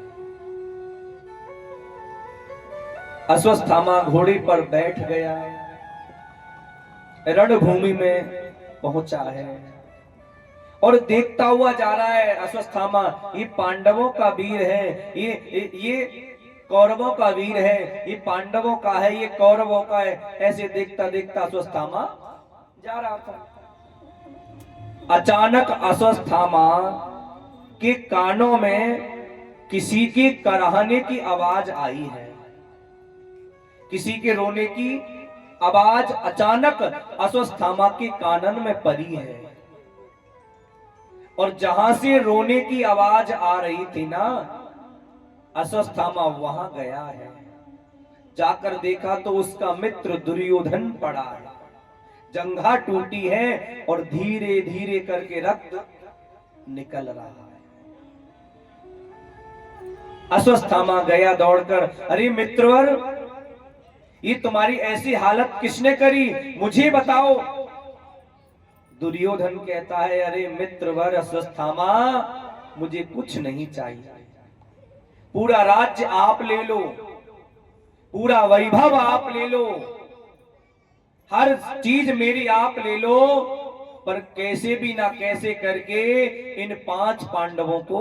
[SPEAKER 1] अश्वत्थामा घोड़े पर बैठ गया, रणभूमि में पहुंचा है और देखता हुआ जा रहा है अश्वत्थामा। ये पांडवों का वीर है, ये कौरवों का वीर है, ये पांडवों का है, ये कौरवों का है। ऐसे देखता देखता अश्वत्थामा जा रहा था। अचानक अश्वत्थामा के कानों में किसी के कराहने की आवाज आई है, किसी के रोने की आवाज अचानक अश्वत्थामा के कानन में पड़ी है। और जहां से रोने की आवाज आ रही थी ना, अश्वत्थामा वहां गया है। जाकर देखा तो उसका मित्र दुर्योधन पड़ा है, जंघा टूटी है और धीरे धीरे करके रक्त निकल रहा है। अश्वत्थामा गया दौड़कर, अरे मित्रवर, ये तुम्हारी ऐसी हालत किसने करी, मुझे बताओ। दुर्योधन कहता है, अरे मित्रवर अश्वत्थामा, मुझे कुछ नहीं चाहिए, पूरा राज्य आप ले लो, पूरा वैभव आप ले लो, हर चीज मेरी आप ले लो, पर कैसे भी ना कैसे करके इन 5 पांडवों को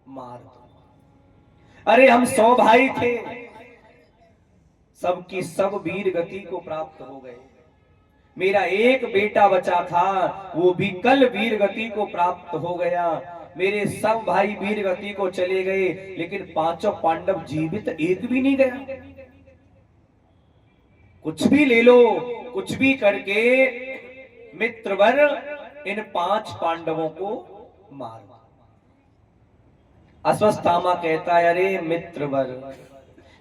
[SPEAKER 1] मार दो। अरे हम 100 भाई थे, सबकी सब वीर गति को प्राप्त हो गए। मेरा एक बेटा बचा था, वो भी कल वीर गति को प्राप्त हो गया। मेरे सब भाई वीर गति को चले गए, लेकिन 5 पांडव जीवित एक भी नहीं गया। कुछ भी ले लो, कुछ भी करके मित्रवर इन 5 पांडवों को मार। अश्वत्थामा कहता है, अरे मित्रवर,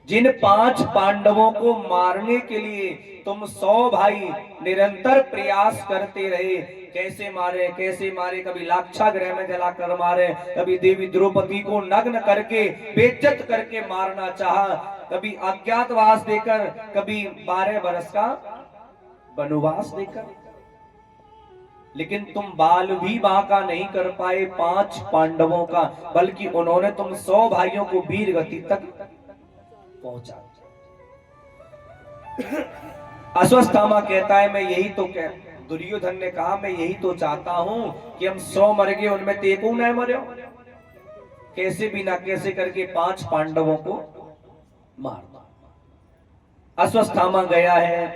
[SPEAKER 1] जिन 5 पांडवों को मारने के लिए तुम 100 भाई निरंतर प्रयास करते रहे, कैसे मारे कैसे मारे, कभी लाक्षागृह में जलाकर मारे, कभी देवी द्रौपदी को नग्न करके बेइज्जत करके मारना चाहा, कभी अज्ञातवास देकर, कभी 12 वर्ष का वनवास देकर। लेकिन तुम बाल भी बांका नहीं कर पाए 5 पांडवों का, बल्कि उन्होंने तुम 100 भाइयों को वीर गति तक पहुंचा। अश्वत्थामा कहता है मैं यही तो कह, दुर्योधन ने कहा मैं यही तो चाहता हूं कि हम 100 मर गए उनमें तेको न मरे, कैसे भी ना कैसे करके 5 पांडवों को मार दो। अश्वत्थामा गया है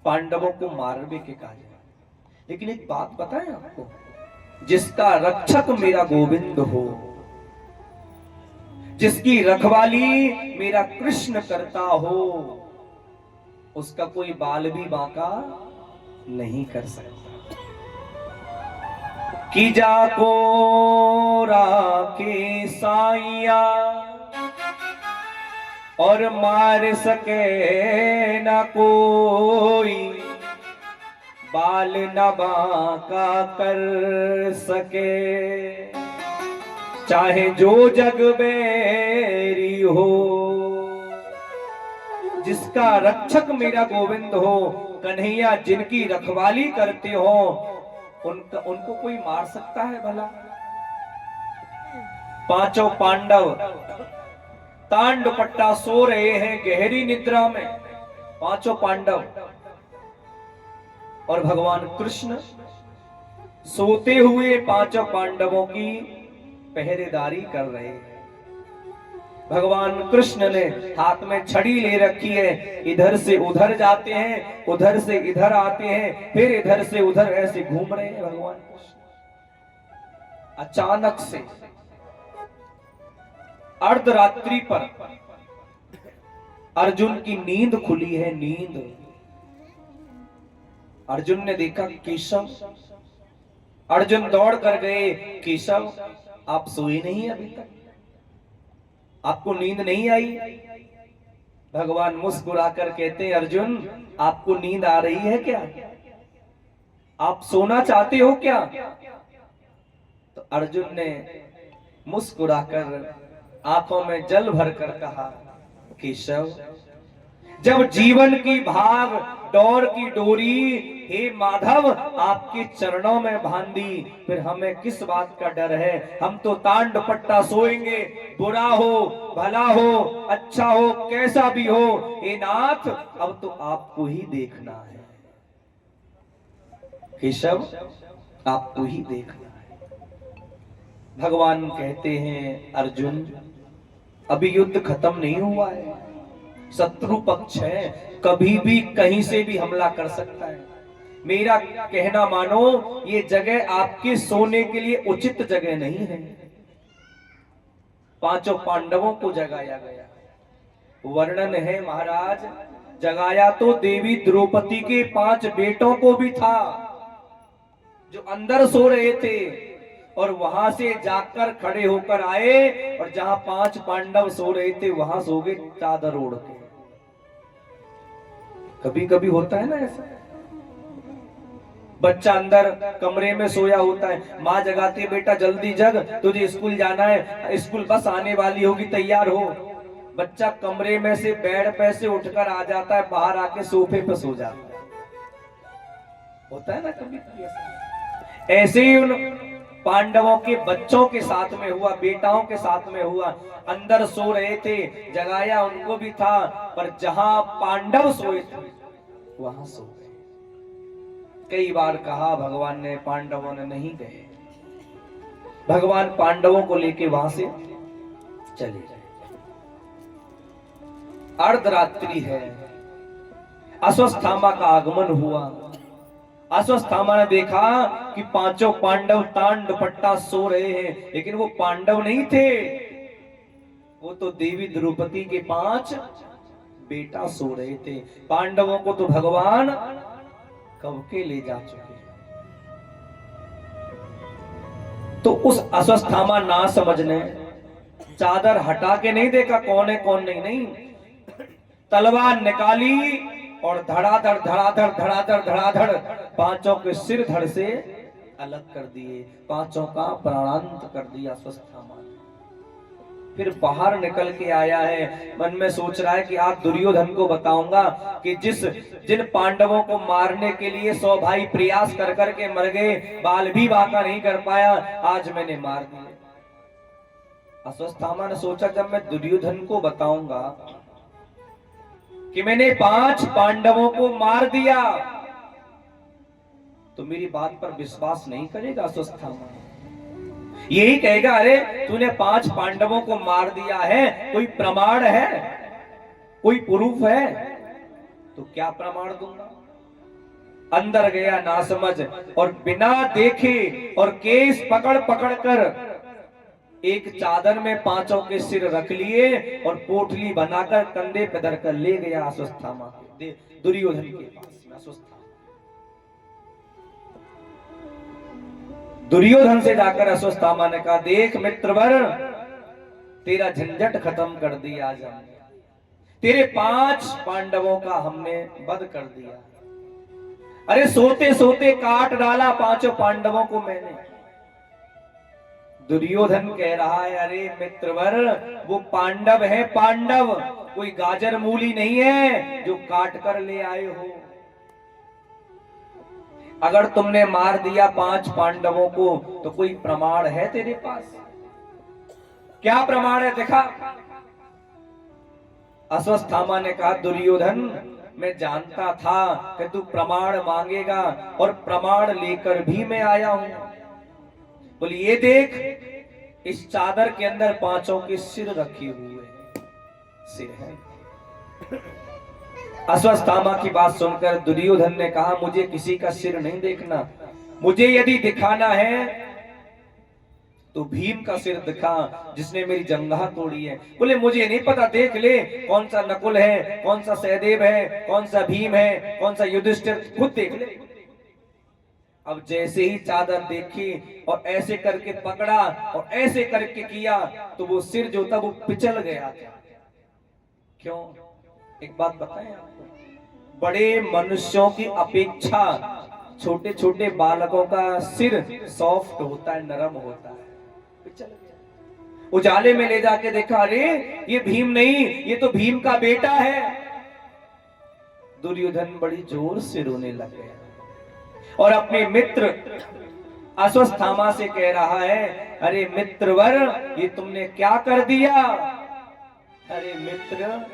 [SPEAKER 1] पांडवों को मारने के कार्य, लेकिन एक बात बताएं आपको, जिसका रक्षक मेरा गोविंद हो, जिसकी रखवाली मेरा कृष्ण करता हो, उसका कोई बाल भी बांका नहीं कर सकता। कि जाको राखे साइया और मार सके ना कोई, बाल न बांका कर सके, चाहे जो जग बेरी हो। जिसका रक्षक मेरा गोविंद हो, कन्हैया जिनकी रखवाली करते हो, उनको कोई मार सकता है भला? 5 पांडव तांड पट्टा सो रहे हैं गहरी निद्रा में, 5 पांडव, और भगवान कृष्ण सोते हुए 5 पांडवों की पहरेदारी कर रहे हैं। भगवान कृष्ण ने हाथ में छड़ी ले रखी है, इधर से उधर जाते हैं, उधर से इधर आते हैं, फिर इधर से उधर ऐसे घूम रहे हैं भगवान कृष्ण। अचानक से अर्धरात्रि पर अर्जुन की नींद खुली है, नींद। अर्जुन ने देखा केशव, अर्जुन दौड़ कर गए, केशव आप सोए नहीं अभी तक, आपको नींद नहीं आई? भगवान मुस्कुराकर कहते हैं अर्जुन आपको नींद आ रही है क्या? आप सोना चाहते हो क्या? तो अर्जुन ने मुस्कुराकर आंखों में जल भरकर कहा, केशव जब जीवन की भाग दौड़ की डोरी हे माधव आपके चरणों में बांधी, फिर हमें किस बात का डर है? हम तो तांड पट्टा सोएंगे, बुरा हो भला हो अच्छा हो कैसा भी हो, हे नाथ अब तो आपको ही देखना है, केशव आपको ही देखना है। भगवान कहते हैं अर्जुन अभी युद्ध खत्म नहीं हुआ है, शत्रु पक्ष है, कभी भी कहीं से भी हमला कर सकता है। मेरा कहना मानो, ये जगह आपके सोने के लिए उचित जगह नहीं है। 5 पांडवों को जगाया गया, वर्णन है महाराज, जगाया तो देवी द्रौपदी के 5 बेटों को भी था जो अंदर सो रहे थे, और वहां से जाकर खड़े होकर आए, और जहां 5 पांडव सो रहे थे वहां सो गए चादर ओढ़ के। कभी कभी होता है ना ऐसा, बच्चा अंदर कमरे में सोया होता है, माँ जगाती है बेटा जल्दी जग तुझे स्कूल जाना है, स्कूल बस आने वाली होगी तैयार हो। बच्चा कमरे में से बेड पे से उठकर आ जाता है, बाहर आके सोफे पे सो जाता है। होता है ना कभी कभी ऐसा। ऐसे ही उन पांडवों के बच्चों के साथ में हुआ, बेटाओं के साथ में हुआ, अंदर सो रहे थे, जगाया उनको भी था, पर जहां पांडव सोए थे वहां सो गए। कई बार कहा भगवान ने, पांडवों ने नहीं गए, भगवान पांडवों को लेके वहां से चले गए। अर्धरात्रि है, अश्वत्थामा का आगमन हुआ। अश्वत्थामा ने देखा कि 5 पांडव तांड पट्टा सो रहे हैं, लेकिन वो पांडव नहीं थे, वो तो देवी द्रौपदी के 5 बेटा सो रहे थे। पांडवों को तो भगवान कब के ले जा चुके। तो उस अश्वत्थामा ना समझने चादर हटा के नहीं देखा कौन है कौन नहीं, नहीं, तलवार निकाली और धड़ाधड़ धड़ाधड़ धड़ाधड़ धड़ाधड़ 5 के सिर धड़ से अलग कर दिए, 5 का प्राणांत कर दिया अश्वत्थामा। फिर बाहर निकल के आया है, मन में सोच रहा है कि आज दुर्योधन को बताऊंगा कि जिन पांडवों को मारने के लिए 100 भाई प्रयास कर करके मर गए, बाल भी बांका नहीं कर पाया, आज मैंने मार दिया। अश्वत्थामा ने सोचा जब मैं दुर्योधन को बताऊंगा कि मैंने 5 पांडवों को मार दिया तो मेरी बात पर विश्वास नहीं करेगा अश्वत्थामा। यही कहेगा अरे तूने 5 पांडवों को मार दिया है, कोई प्रमाण है, कोई प्रूफ है? तो क्या प्रमाण दूंगा? अंदर गया नासमझ और बिना देखे और केस पकड़ पकड़ कर एक चादर में 5 के सिर रख लिए और पोटली बनाकर कंधे पे धर कर ले गया अश्वत्थामा दुर्योधन के पास में। अश्वत्थामा दुर्योधन से जाकर अश्वत्थामा ने कहा, देख मित्रवर, तेरा झंझट खत्म कर दिया आज हमने, तेरे 5 पांडवों का हमने वध कर दिया। अरे सोते सोते काट डाला 5 पांडवों को मैंने। दुर्योधन कह रहा है, अरे मित्रवर, वो पांडव है पांडव, कोई गाजर मूली नहीं है जो काट कर ले आए हो। अगर तुमने मार दिया 5 पांडवों को तो कोई प्रमाण है तेरे पास? क्या प्रमाण है दिखा। अश्वत्थामा ने कहा, दुर्योधन, मैं जानता था कि तू प्रमाण मांगेगा और प्रमाण लेकर भी मैं आया हूं। बोले ये देख, इस चादर के अंदर 5 के सिर रखे हुए सिर है। अश्वत्थामा की बात सुनकर दुर्योधन ने कहा, मुझे किसी का सिर नहीं देखना, मुझे यदि दिखाना है तो भीम का सिर दिखा जिसने मेरी जंघा तोड़ी है। बोले मुझे नहीं पता, देख ले कौन सा नकुल है, कौन सा सहदेव है, कौन सा भीम है, कौन सा युधिष्ठिर, खुद देख ले। अब जैसे ही चादर देखी और ऐसे करके पकड़ा और ऐसे करके किया तो वो सिर जो था वो पिचल गया था। क्यों? एक बात बताएं आपको, बड़े मनुष्यों की अपेक्षा छोटे छोटे बालकों का सिर सॉफ्ट होता है, नरम होता है, पिचल गया। उजाले में ले जाके देखा, अरे ये भीम नहीं, ये तो भीम का बेटा है। दुर्योधन बड़ी जोर से रोने लग गया और अपने मित्र अश्वत्थामा से कह रहा है, अरे मित्रवर, ये तुमने क्या कर दिया? अरे मित्र,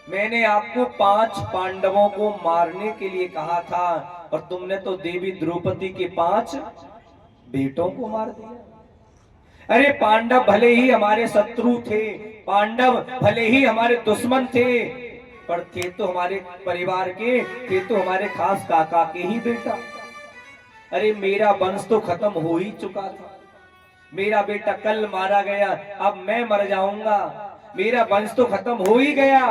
[SPEAKER 1] मैंने आपको 5 पांडवों को मारने के लिए कहा था और तुमने तो देवी द्रौपदी के 5 बेटों को मार दिया। अरे पांडव भले ही हमारे शत्रु थे, पांडव भले ही हमारे दुश्मन थे, पर थे तो हमारे परिवार के, थे तो हमारे खास काका के ही बेटा। अरे मेरा वंश तो खत्म हो ही चुका था, मेरा बेटा कल मारा गया, अब मैं मर जाऊंगा, मेरा वंश तो खत्म हो ही गया।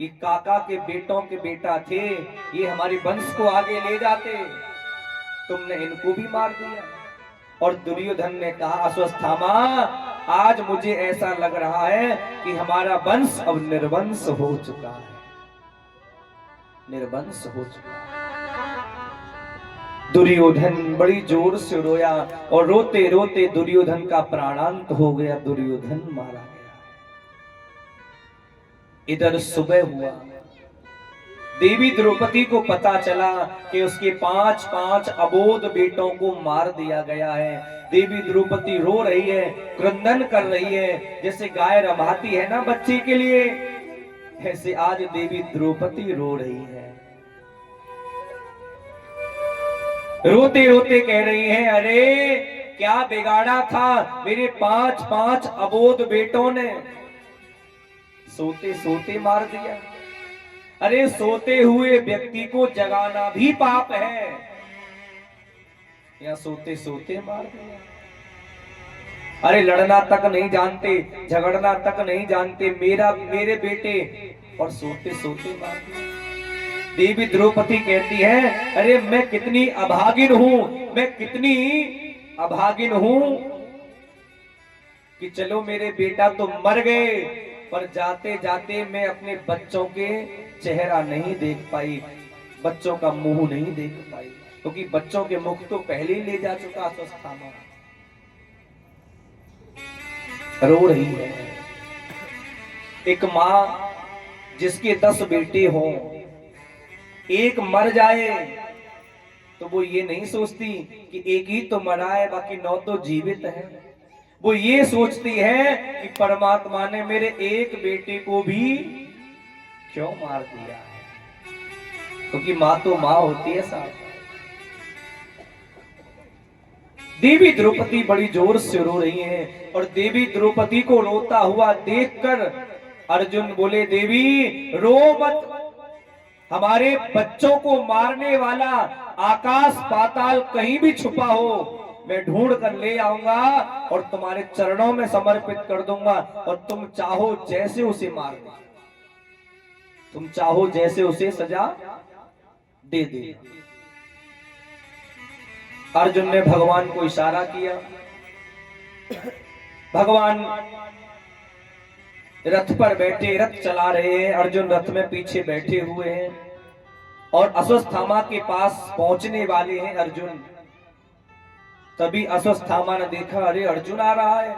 [SPEAKER 1] ये काका के बेटों के बेटा थे, ये हमारे वंश को आगे ले जाते, तुमने इनको भी मार दिया। और दुर्योधन ने कहा, अश्वत्थामा, आज मुझे ऐसा लग रहा है कि हमारा वंश अब निर्वंश हो चुका है, निर्वंश हो चुका है। दुर्योधन बड़ी जोर से रोया और रोते रोते दुर्योधन का प्राणांत हो गया, दुर्योधन मारा गया। इधर सुबह हुआ, देवी द्रौपदी को पता चला कि उसके 5 अबोध बेटों को मार दिया गया है। देवी द्रौपदी रो रही है, क्रंदन कर रही है, जैसे गाय रमाती है ना बच्चे के लिए, ऐसे आज देवी द्रौपदी रो रही है। रोते रोते कह रही है, अरे क्या बिगाड़ा था मेरे 5 अबोध बेटों ने, सोते सोते मार दिया। अरे सोते हुए व्यक्ति को जगाना भी पाप है, या सोते सोते मार दिया। अरे लड़ना तक नहीं जानते, झगड़ना तक नहीं जानते, मेरे बेटे, और सोते सोते मार दिया। देवी द्रौपदी कहती है, अरे मैं कितनी अभागिन हूं, मैं कितनी अभागिन हूं कि चलो मेरे बेटा तो मर गए, पर जाते जाते मैं अपने बच्चों के चेहरा नहीं देख पाई, बच्चों का मुंह नहीं देख पाई, क्योंकि बच्चों के मुख तो पहले ही ले जा चुका अश्वत्थामा। रो रही है। एक माँ जिसके 10 बेटे हों, एक मर जाए तो वो ये नहीं सोचती कि एक ही तो मरा है, बाकी 9 तो जीवित है। वो ये सोचती है कि परमात्मा ने मेरे एक बेटे को भी क्यों मार दिया है, क्योंकि माँ तो माँ होती है साहब। देवी द्रौपदी बड़ी जोर से रो रही हैं और देवी द्रौपदी को रोता हुआ देखकर अर्जुन बोले, देवी रो मत, हमारे बच्चों को मारने वाला आकाश पाताल कहीं भी छुपा हो, मैं ढूंढ कर ले आऊंगा और तुम्हारे चरणों में समर्पित कर दूंगा, और तुम चाहो जैसे उसे मार दो, तुम चाहो जैसे उसे सजा दे दे। अर्जुन ने भगवान को इशारा किया। भगवान रथ पर बैठे, रथ चला रहे हैं, अर्जुन रथ में पीछे बैठे हुए हैं और अश्वत्थामा के पास पहुंचने वाले हैं अर्जुन। तभी अश्वत्थामा ने देखा, अरे अर्जुन आ रहा है,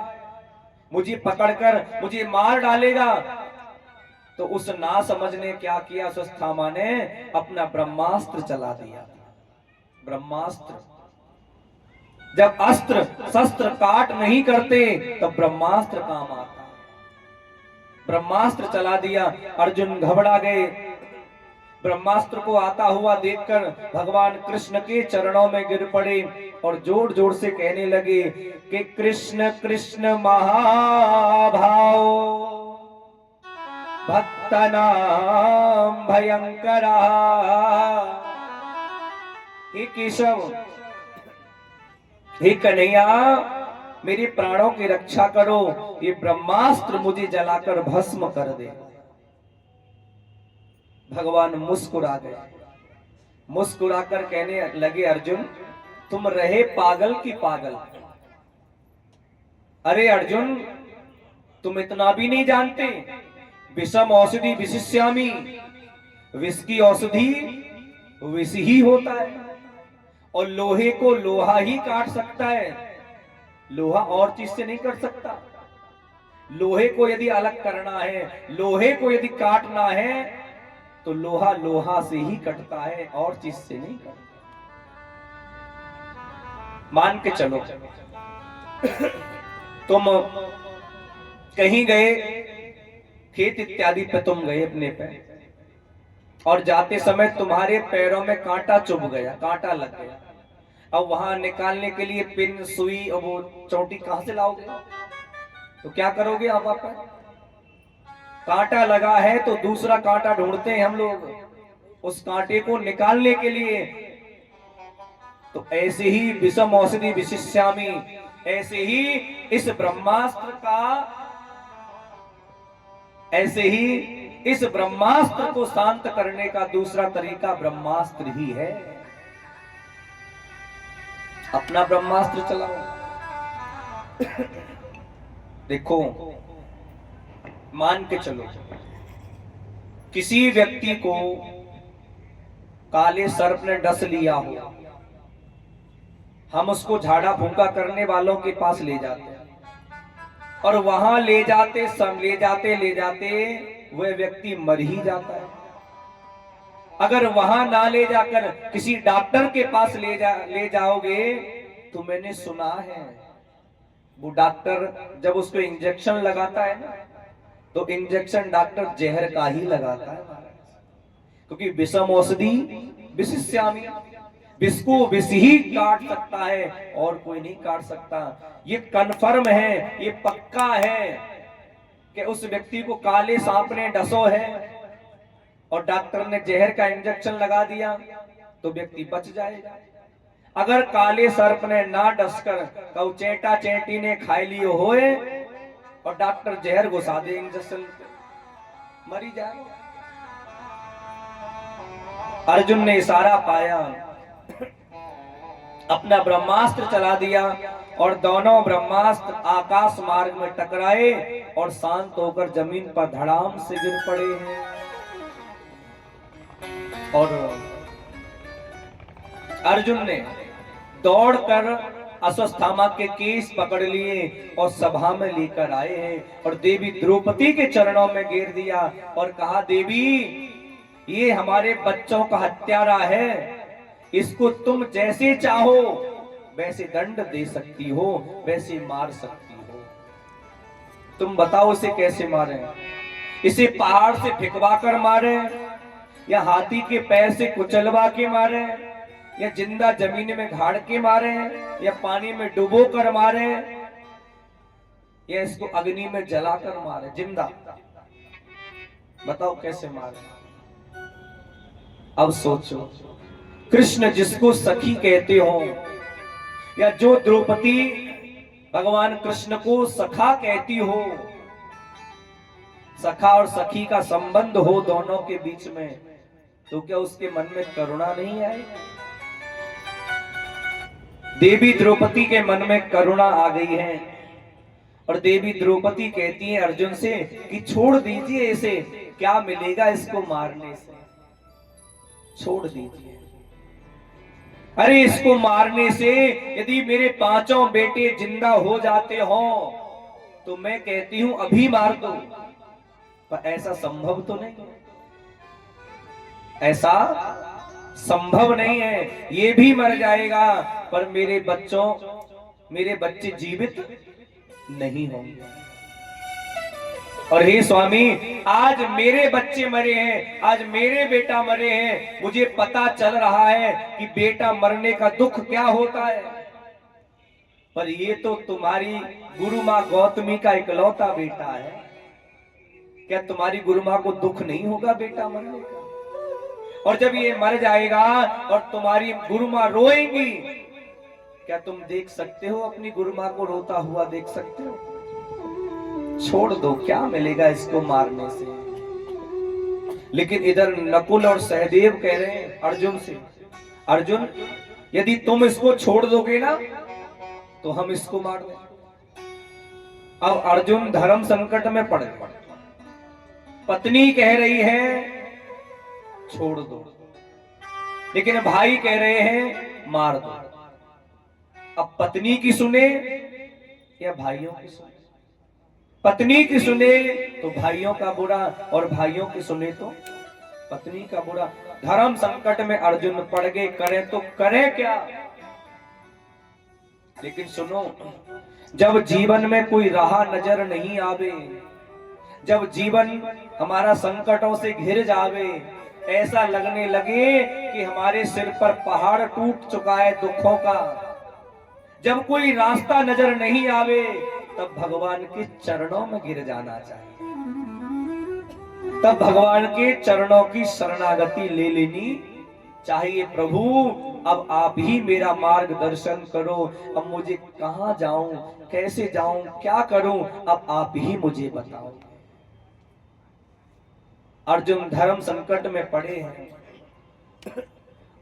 [SPEAKER 1] मुझे पकड़कर मुझे मार डालेगा। तो उस ना समझ ने क्या किया, अश्वत्थामा ने अपना ब्रह्मास्त्र चला दिया। ब्रह्मास्त्र, जब अस्त्र शस्त्र काट नहीं करते तब ब्रह्मास्त्र काम आता है। ब्रह्मास्त्र चला दिया, अर्जुन घबरा गए। ब्रह्मास्त्र को आता हुआ देखकर भगवान कृष्ण के चरणों में गिर पड़े और जोर जोर से कहने लगे कि कृष्ण कृष्ण महाभाव भक्तनाम भयंकरा, हे केशव, हे कन्हैया, मेरे प्राणों की रक्षा करो, ये ब्रह्मास्त्र मुझे जलाकर भस्म कर दे। भगवान मुस्कुरा गए, मुस्कुराकर कहने लगे, अर्जुन तुम रहे पागल की पागल। अरे अर्जुन, तुम इतना भी नहीं जानते, विषम औषधि विशिष्यामि, विष की औषधि विष ही होता है, और लोहे को लोहा ही काट सकता है, लोहा और चीज से नहीं कर सकता। लोहे को यदि अलग करना है, लोहे को यदि काटना है, तो लोहा लोहा से ही कटता है, और चीज से नहीं कटता। मान के चलो तुम कहीं गए, खेत इत्यादि पे तुम गए अपने पे, और जाते समय तुम्हारे पैरों में कांटा चुभ गया, कांटा लग गया। अब वहां निकालने के लिए पिन सुई और वो चोटी कहां से लाओगे? तो क्या करोगे आप? कांटा लगा है तो दूसरा कांटा ढूंढते हैं हम लोग उस कांटे को निकालने के लिए। तो ऐसे ही विषम औषधि विशिष्यामि, ऐसे ही इस ब्रह्मास्त्र का, ऐसे ही इस ब्रह्मास्त्र को शांत करने का दूसरा तरीका ब्रह्मास्त्र ही है। अपना ब्रह्मास्त्र चलाओ। देखो, मान के चलो किसी व्यक्ति को काले सर्प ने डस लिया हो, हम उसको झाड़ा फूंका करने वालों के पास ले जाते हैं, और वहां ले जाते वह व्यक्ति मर ही जाता है। अगर वहां ना ले जाकर किसी डॉक्टर के पास ले जाओगे, तो मैंने सुना है वो डॉक्टर जब उसको इंजेक्शन लगाता है ना, तो इंजेक्शन डॉक्टर जहर का ही लगाता है, क्योंकि विषम औषधि विशिष्यामि, विष को विष ही काट सकता है और कोई नहीं काट सकता। ये कन्फर्म है, ये पक्का है कि उस व्यक्ति को काले सांप ने डसो है और डॉक्टर ने जहर का इंजेक्शन लगा दिया तो व्यक्ति बच जाएगा। अगर काले सर्प ने ना डसकर कौ चेटा चेटी ने खाई लियो होए और डॉक्टर जहर घुसा दे इंजेक्शन, मरी जाए। अर्जुन ने इशारा पाया, अपना ब्रह्मास्त्र चला दिया और दोनों ब्रह्मास्त्र आकाश मार्ग में टकराए और शांत होकर जमीन पर धड़ाम से गिर पड़े हैं। और अर्जुन ने दौड़कर अश्वत्थामा के केस पकड़ लिए और सभा में लेकर आए हैं और देवी द्रौपदी के चरणों में गिर दिया और कहा, देवी ये हमारे बच्चों का हत्यारा है, इसको तुम जैसे चाहो वैसे दंड दे सकती हो, वैसे मार सकती हो। तुम बताओ इसे कैसे मारे? इसे पहाड़ से फिकवा कर मारे, या हाथी के पैर से कुचलवा के मारे, या जिंदा जमीन में गाड़ के मारे, या पानी में डुबो कर मारे, या इसको अग्नि में जलाकर मारे जिंदा? बताओ कैसे मारे? अब सोचो, कृष्ण जिसको सखी कहते हो, या जो द्रौपदी भगवान कृष्ण को सखा कहती हो, सखा और सखी का संबंध हो दोनों के बीच में, तो क्या उसके मन में करुणा नहीं आई? देवी द्रौपदी के मन में करुणा आ गई है और देवी द्रौपदी कहती है अर्जुन से कि छोड़ दीजिए इसे, क्या मिलेगा इसको मारने से, छोड़ दीजिए। अरे इसको मारने से यदि मेरे पांचों बेटे जिंदा हो जाते हो तो मैं कहती हूं अभी मार दो, पर ऐसा संभव तो नहीं है, ऐसा संभव नहीं है। ये भी मर जाएगा पर मेरे बच्चे जीवित नहीं होंगे। और हे स्वामी, आज मेरे बच्चे मरे हैं, आज मेरे बेटा मरे हैं, मुझे पता चल रहा है कि बेटा मरने का दुख क्या होता है, पर ये तो तुम्हारी गुरु माँ गौतमी का इकलौता बेटा है। क्या तुम्हारी गुरु माँ को दुख नहीं होगा बेटा मरने का? और जब ये मर जाएगा और तुम्हारी गुरु माँ रोएंगी, क्या तुम देख सकते हो? अपनी गुरु माँ को रोता हुआ देख सकते हो? छोड़ दो, क्या मिलेगा इसको मारने से। लेकिन इधर नकुल और सहदेव कह रहे हैं अर्जुन से, अर्जुन यदि तुम इसको छोड़ दोगे ना तो हम इसको मार देंगे। अब अर्जुन धर्म संकट में पड़ गए। पत्नी कह रही है छोड़ दो, लेकिन भाई कह रहे हैं मार दो। अब पत्नी की सुने या भाइयों की सुने? पत्नी की सुने तो भाइयों का बुरा, और भाइयों की सुने तो पत्नी का बुरा। धर्म संकट में अर्जुन पड़ गए, करे तो करे क्या? लेकिन सुनो, जब जीवन में कोई राह नजर नहीं आवे, जब जीवन हमारा संकटों से घिर जावे, ऐसा लगने लगे कि हमारे सिर पर पहाड़ टूट चुका है दुखों का, जब कोई रास्ता नजर नहीं आवे, तब भगवान के चरणों में गिर जाना चाहिए। तब भगवान के चरणों की शरणागति ले लेनी चाहिए। प्रभु अब आप ही मेरा मार्गदर्शन करो, अब मुझे कहां जाऊं, कैसे जाऊं, क्या करूं, अब आप ही मुझे बताओ। अर्जुन धर्म संकट में पड़े हैं।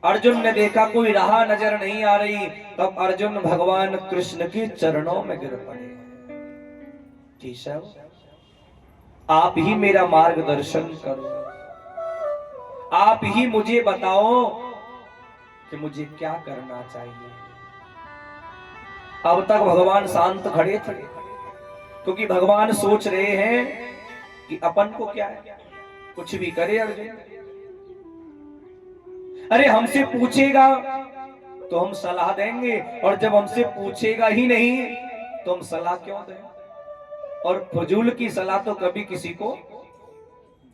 [SPEAKER 1] अर्जुन ने देखा कोई राह नजर नहीं आ रही, तब अर्जुन भगवान कृष्ण के चरणों में गिर पड़े। केशव, आप ही मेरा मार्गदर्शन करो, आप ही मुझे बताओ कि मुझे क्या करना चाहिए। अब तक भगवान शांत खड़े थे, क्योंकि भगवान सोच रहे हैं कि अपन को क्या है, कुछ भी करे अर्जुन। अरे हमसे पूछेगा तो हम सलाह देंगे, और जब हमसे पूछेगा ही नहीं तो हम सलाह क्यों दें? और फजूल की सलाह तो कभी किसी को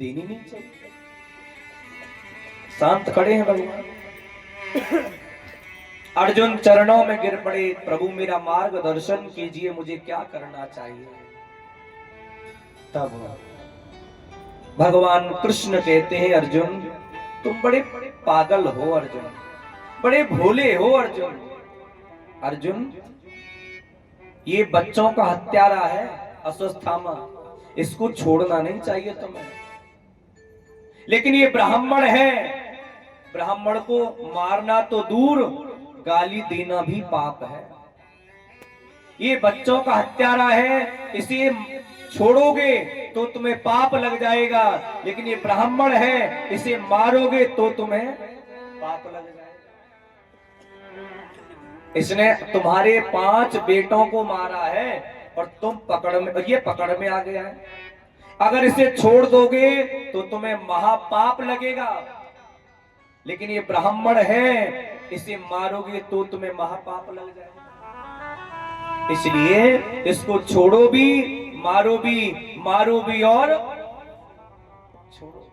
[SPEAKER 1] देनी नहीं चाहिए। शांत खड़े हैं भगवान। अर्जुन चरणों में गिर पड़े, प्रभु मेरा मार्गदर्शन कीजिए, मुझे क्या करना चाहिए। तब भगवान कृष्ण कहते हैं अर्जुन तुम बड़े पागल हो अर्जुन, बड़े भोले हो अर्जुन। अर्जुन ये बच्चों का हत्यारा है अश्वत्थामा, इसको छोड़ना नहीं चाहिए तुम्हें। लेकिन ये ब्राह्मण है, ब्राह्मण को मारना तो दूर, गाली देना भी पाप है। ये बच्चों का हत्यारा है, इसे छोड़ोगे तो तुम्हें पाप लग जाएगा, लेकिन ये ब्राह्मण है, इसे मारोगे तो तुम्हें पाप लग जाएगा। इसने तुम्हारे 5 बेटों को मारा है और तुम ये पकड़ में आ गया है। अगर इसे छोड़ दोगे तो तुम्हें महापाप लगेगा, लेकिन ये ब्राह्मण है, इसे मारोगे तो तुम्हें महापाप लग जाएगा। इसलिए इसको छोड़ो भी, मारो भी और छोड़ो।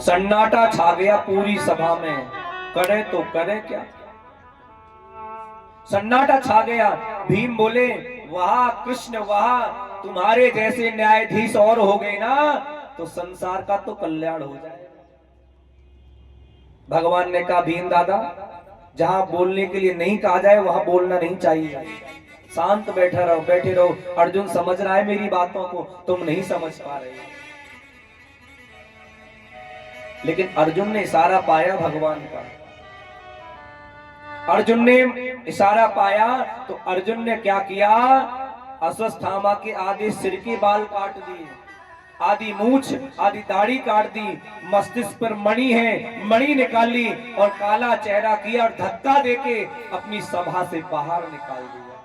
[SPEAKER 1] सन्नाटा छा गया पूरी सभा में, करे तो करे क्या। सन्नाटा छा गया। भीम बोले, वाह कृष्ण वाह, तुम्हारे जैसे न्यायाधीश और हो गए ना तो संसार का तो कल्याण हो जाए। भगवान ने कहा, भीम दादा, जहां बोलने के लिए नहीं कहा जाए वहां बोलना नहीं चाहिए, शांत बैठे रहो। अर्जुन समझ रहा है मेरी बातों को, तुम नहीं समझ पा रहे। लेकिन अर्जुन ने इशारा पाया भगवान का। अर्जुन ने इशारा पाया तो अर्जुन ने क्या किया, अश्वत्थामा के आधे सिर के बाल काट दिए, आधी मूछ आधी दाढ़ी काट दी, मस्तिष्क पर मणि है, मणि निकाली और काला चेहरा किया और धक्का देके अपनी सभा से बाहर निकाल दिया।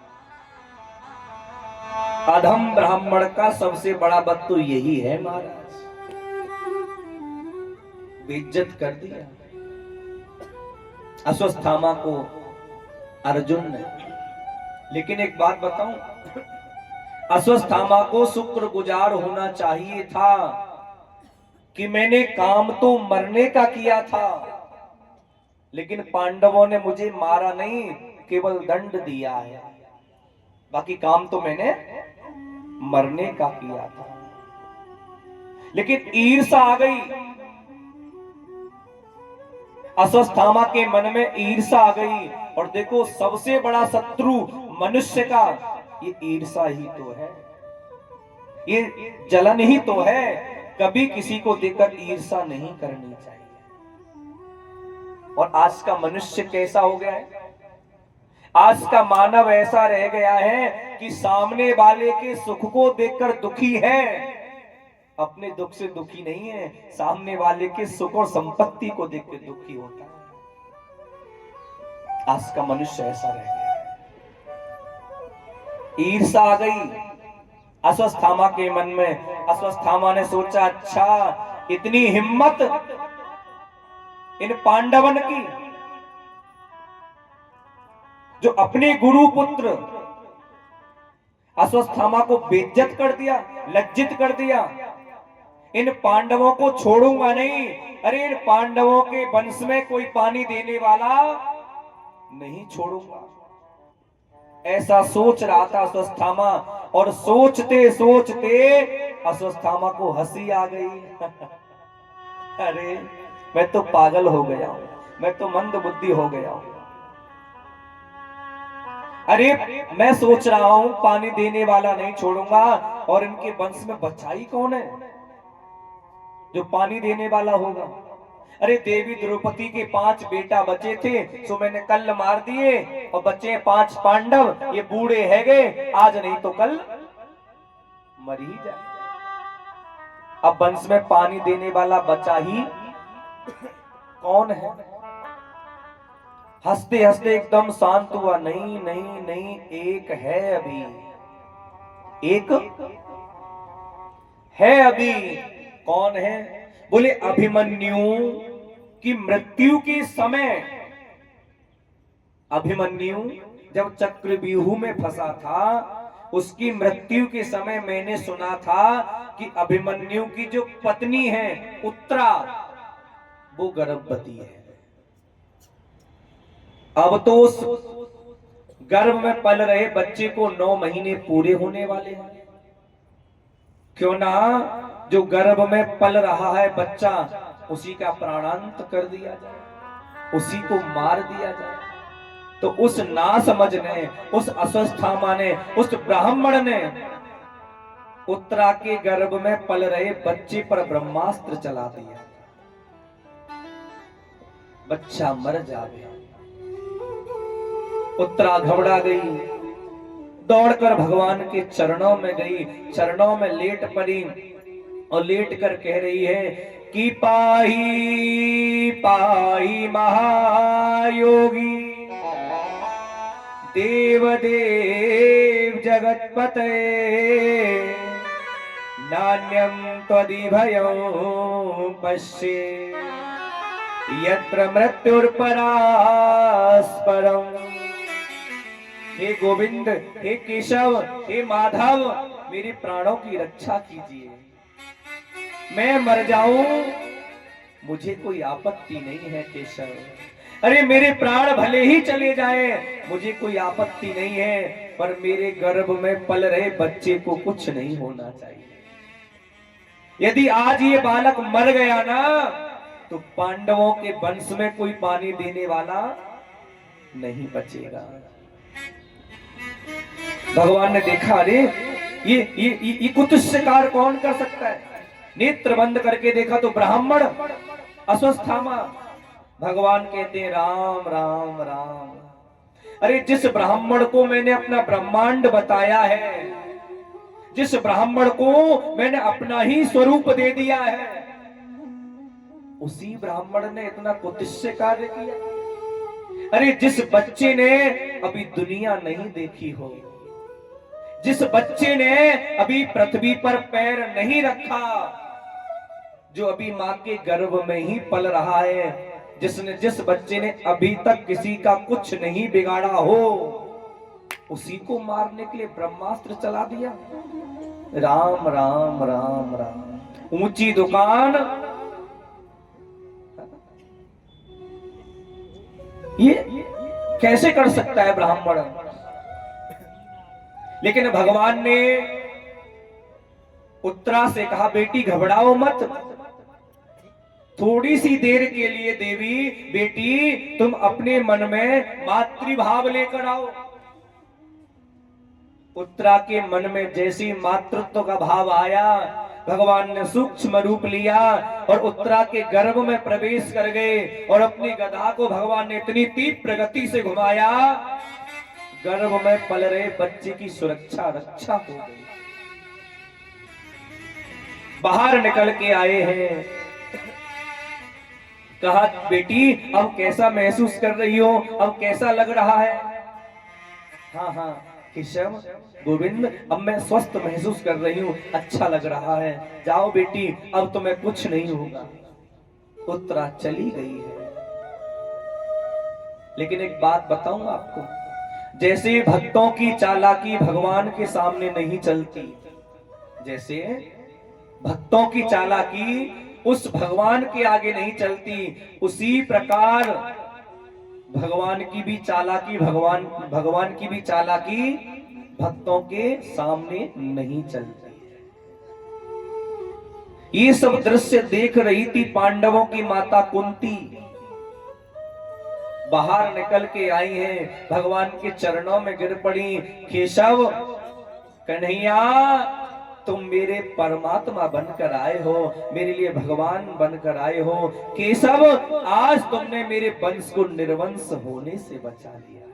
[SPEAKER 1] अधम ब्राह्मण का सबसे बड़ा बद तो यही है महाराज, बेइज्जत कर दिया अश्वत्थामा को अर्जुन ने। लेकिन एक बात बताऊं, अश्वत्थामा को शुक्रगुजार होना चाहिए था कि मैंने काम तो मरने का किया था, लेकिन पांडवों ने मुझे मारा नहीं, केवल दंड दिया है, बाकी काम तो मैंने मरने का किया था। लेकिन ईर्ष्या आ गई, अश्वत्थामा के मन में ईर्ष्या आ गई। और देखो, सबसे बड़ा शत्रु मनुष्य का ये ईर्ष्या ही तो है, ये जलन ही तो है। कभी किसी को देखकर ईर्ष्या नहीं करनी चाहिए। और आज का मनुष्य कैसा हो गया है, आज का मानव ऐसा रह गया है कि सामने वाले के सुख को देखकर दुखी है, अपने दुख से दुखी नहीं है, सामने वाले के सुख और संपत्ति को देखकर दुखी होता है। आज का मनुष्य ऐसा रह गया है। ईर्ष्या आ गई अश्वत्थामा के मन में। अश्वत्थामा ने सोचा, अच्छा इतनी हिम्मत इन पांडवन की, जो अपने गुरु पुत्र अश्वत्थामा को बेइज्जत कर दिया, लज्जित कर दिया। इन पांडवों को छोड़ूंगा नहीं। अरे इन पांडवों के वंश में कोई पानी देने वाला नहीं छोड़ूंगा, ऐसा सोच रहा था अश्वत्थामा। और सोचते सोचते अश्वत्थामा को हंसी आ गई। अरे मैं तो पागल हो गया हूं, मैं तो मंद बुद्धि हो गया हूं। अरे मैं सोच रहा हूं पानी देने वाला नहीं छोड़ूंगा, और इनके वंश में बच्चा ही कौन है जो पानी देने वाला होगा। अरे देवी द्रौपदी के 5 बेटा बचे थे, सो मैंने कल मार दिए, और बचे 5 पांडव, ये बूढ़े है गए, आज नहीं तो कल मर ही जाए। अब वंश में पानी देने वाला बचा ही कौन है। हंसते हंसते एकदम शांत हुआ, नहीं नहीं नहीं, एक है अभी, एक है अभी। कौन है? बोले अभिमन्यु की मृत्यु के समय। अभिमन्यु जब चक्रव्यूह में फंसा था, उसकी मृत्यु के समय मैंने सुना था कि अभिमन्यु की जो पत्नी है उत्तरा, वो गर्भवती है। अब तो उस गर्भ में पल रहे बच्चे को 9 महीने पूरे होने वाले हैं। क्यों ना जो गर्भ में पल रहा है बच्चा, उसी का प्राणांत कर दिया जाए, उसी को मार दिया जाए। तो उस नासमझ ने, उस अश्वत्थामा ने, उस ब्राह्मण ने उत्तरा के गर्भ में पल रहे बच्चे पर ब्रह्मास्त्र चला दिया। बच्चा मर जाए। उत्तरा घबरा गई, दौड़कर भगवान के चरणों में गई, चरणों में लेट पड़ी और लेट कर कह रही है कि पाही पाई महायोगी देवदेव जगतपते नान्यं त्वदिभयं पश्ये यत्र मृत्युर्परास्परम्। हे गोविंद, हे केशव, हे माधव, मेरे प्राणों की रक्षा कीजिए। मैं मर जाऊं, मुझे कोई आपत्ति नहीं है केशव। अरे मेरे प्राण भले ही चले जाएं, मुझे कोई आपत्ति नहीं है, पर मेरे गर्भ में पल रहे बच्चे को कुछ नहीं होना चाहिए। यदि आज ये बालक मर गया ना, तो पांडवों के वंश में कोई पानी देने वाला नहीं बचेगा। भगवान ने देखा, अरे ये कुत्सित कार्य कौन कर सकता है। नेत्र बंद करके देखा तो ब्राह्मण अश्वस्थामा। भगवान कहते हैं राम राम राम। अरे जिस ब्राह्मण को मैंने अपना ब्रह्मांड बताया है, जिस ब्राह्मण को मैंने अपना ही स्वरूप दे दिया है, उसी ब्राह्मण ने इतना कुत्सित कार्य किया। अरे जिस बच्चे ने अभी दुनिया नहीं देखी हो, जिस बच्चे ने अभी पृथ्वी पर पैर नहीं रखा, जो अभी मां के गर्भ में ही पल रहा है, जिस बच्चे ने अभी तक किसी का कुछ नहीं बिगाड़ा हो, उसी को मारने के लिए ब्रह्मास्त्र चला दिया। राम राम राम राम। ऊंची दुकान, ये कैसे कर सकता है ब्राह्मण। लेकिन भगवान ने उत्तरा से कहा, बेटी घबराओ मत, थोड़ी सी देर के लिए देवी बेटी तुम अपने मन में मातृभाव लेकर आओ। उत्तरा के मन में जैसी मातृत्व का भाव आया, भगवान ने सूक्ष्म रूप लिया और उत्तरा के गर्भ में प्रवेश कर गए और अपनी गदा को भगवान ने इतनी तीव्र गति से घुमाया, गर्भ में पल रहे बच्चे की सुरक्षा रक्षा हो गई। बाहर निकल के आए हैं, कहा बेटी अब कैसा महसूस कर रही हो, अब कैसा लग रहा है। हाँ हाँ केशव गोविंद, अब मैं स्वस्थ महसूस कर रही हूँ, अच्छा लग रहा है, जाओ बेटी अब तुम्हें कुछ नहीं होगा। उत्तरा चली गई है। लेकिन एक बात बताऊं आपको, जैसे भक्तों की चालाकी भगवान के सामने नहीं चलती, जैसे भक्तों की चालाकी उस भगवान के आगे नहीं चलती, उसी प्रकार भगवान की भी चालाकी भगवान की भी चालाकी भक्तों के सामने नहीं चलती। ये सब दृश्य देख रही थी पांडवों की माता कुंती। बाहर निकल के आई हैं, भगवान के चरणों में गिर पड़ी, केशव कन्हैया तुम मेरे परमात्मा बनकर आए हो, मेरे लिए भगवान बनकर आए हो। केशव आज तुमने मेरे वंश को निर्वंश होने से बचा लिया है।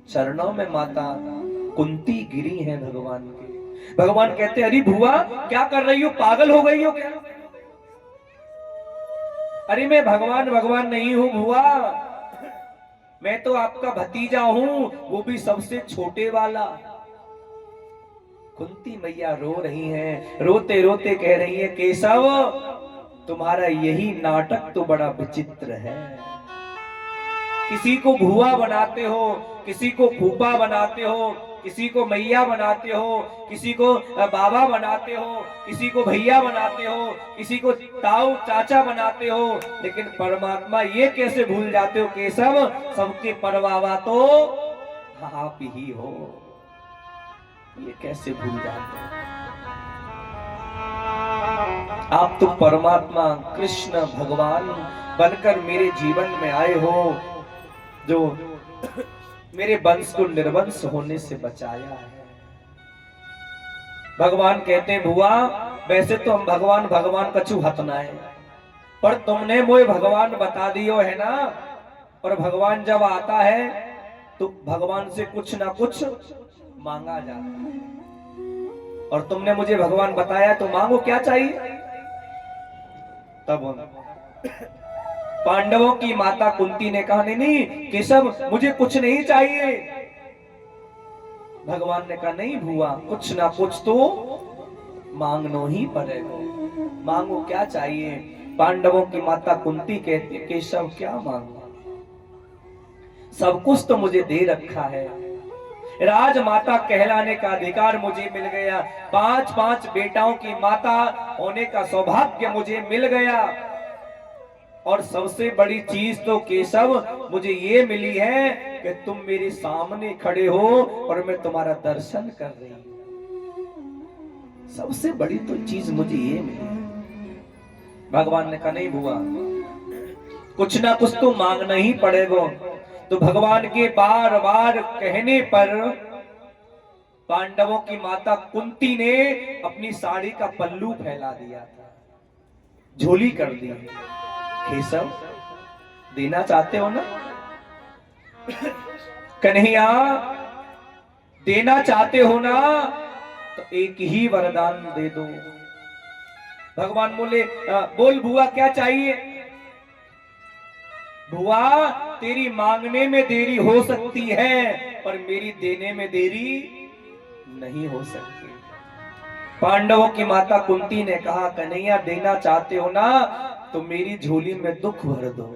[SPEAKER 1] चरणों में माता कुंती गिरी हैं भगवान के। भगवान कहते अरे भुआ क्या कर रही हो, पागल हो गई हो क्या। अरे मैं भगवान भगवान नहीं हूं भुआ, मैं तो आपका भतीजा हूं, वो भी सबसे छोटे वाला। कुंती मैया रो रही हैं, रोते रोते कह रही है केशव तुम्हारा यही नाटक तो बड़ा विचित्र है। किसी को भुआ बनाते हो, किसी को फूफा बनाते हो, किसी को मैया बनाते हो, किसी को बाबा बनाते हो, किसी को भैया बनाते हो, किसी को ताऊ चाचा बनाते हो, लेकिन परमात्मा ये कैसे भूल जाते हो केशव, सबके परवावा तो आप ही हो, ये कैसे भूल जाते हो। आप तो परमात्मा कृष्ण भगवान बनकर मेरे जीवन में आए हो, जो मेरे वंश को निर्वंश होने से बचाया है। भगवान कहते हैं भुआ वैसे तो हम भगवान भगवान कछु हतना है, पर तुमने मोए भगवान बता दियो है ना, और भगवान जब आता है तो भगवान से कुछ ना कुछ मांगा जाता है, और तुमने मुझे भगवान बताया तो मांगो क्या चाहिए। तब पांडवों की माता कुंती ने कहा, नहीं नहीं केशव, मुझे कुछ नहीं चाहिए। भगवान ने कहा, नहीं भुआ, कुछ ना कुछ तो मांगनो ही पड़ेगा। मांगो, क्या चाहिए? पांडवों की माता कुंती कहती, केशव क्या मांगो, सब कुछ तो मुझे दे रखा है। राजमाता कहलाने का अधिकार मुझे मिल गया, 5-5 बेटाओं की माता होने का सौभाग्य मुझे मिल गया, और सबसे बड़ी चीज तो केशव मुझे ये मिली है कि तुम मेरे सामने खड़े हो और मैं तुम्हारा दर्शन कर रही हूं। सबसे बड़ी तो चीज मुझे ये मिली। भगवान ने कहा, नहीं बुआ, कुछ ना कुछ तो मांगना ही पड़ेगा। तो भगवान के बार बार कहने पर पांडवों की माता कुंती ने अपनी साड़ी का पल्लू फैला दिया था, झोली कर दी। केशव, देना चाहते हो ना? कन्हैया, देना चाहते हो ना? तो एक ही वरदान दे दो। भगवान बोले, बोल बुआ क्या चाहिए? बुआ, तेरी मांगने में देरी हो सकती है पर मेरी देने में देरी नहीं हो सकती। पांडवों की माता कुंती ने कहा, कन्हैया देना चाहते हो ना तो मेरी झोली में दुख भर दो,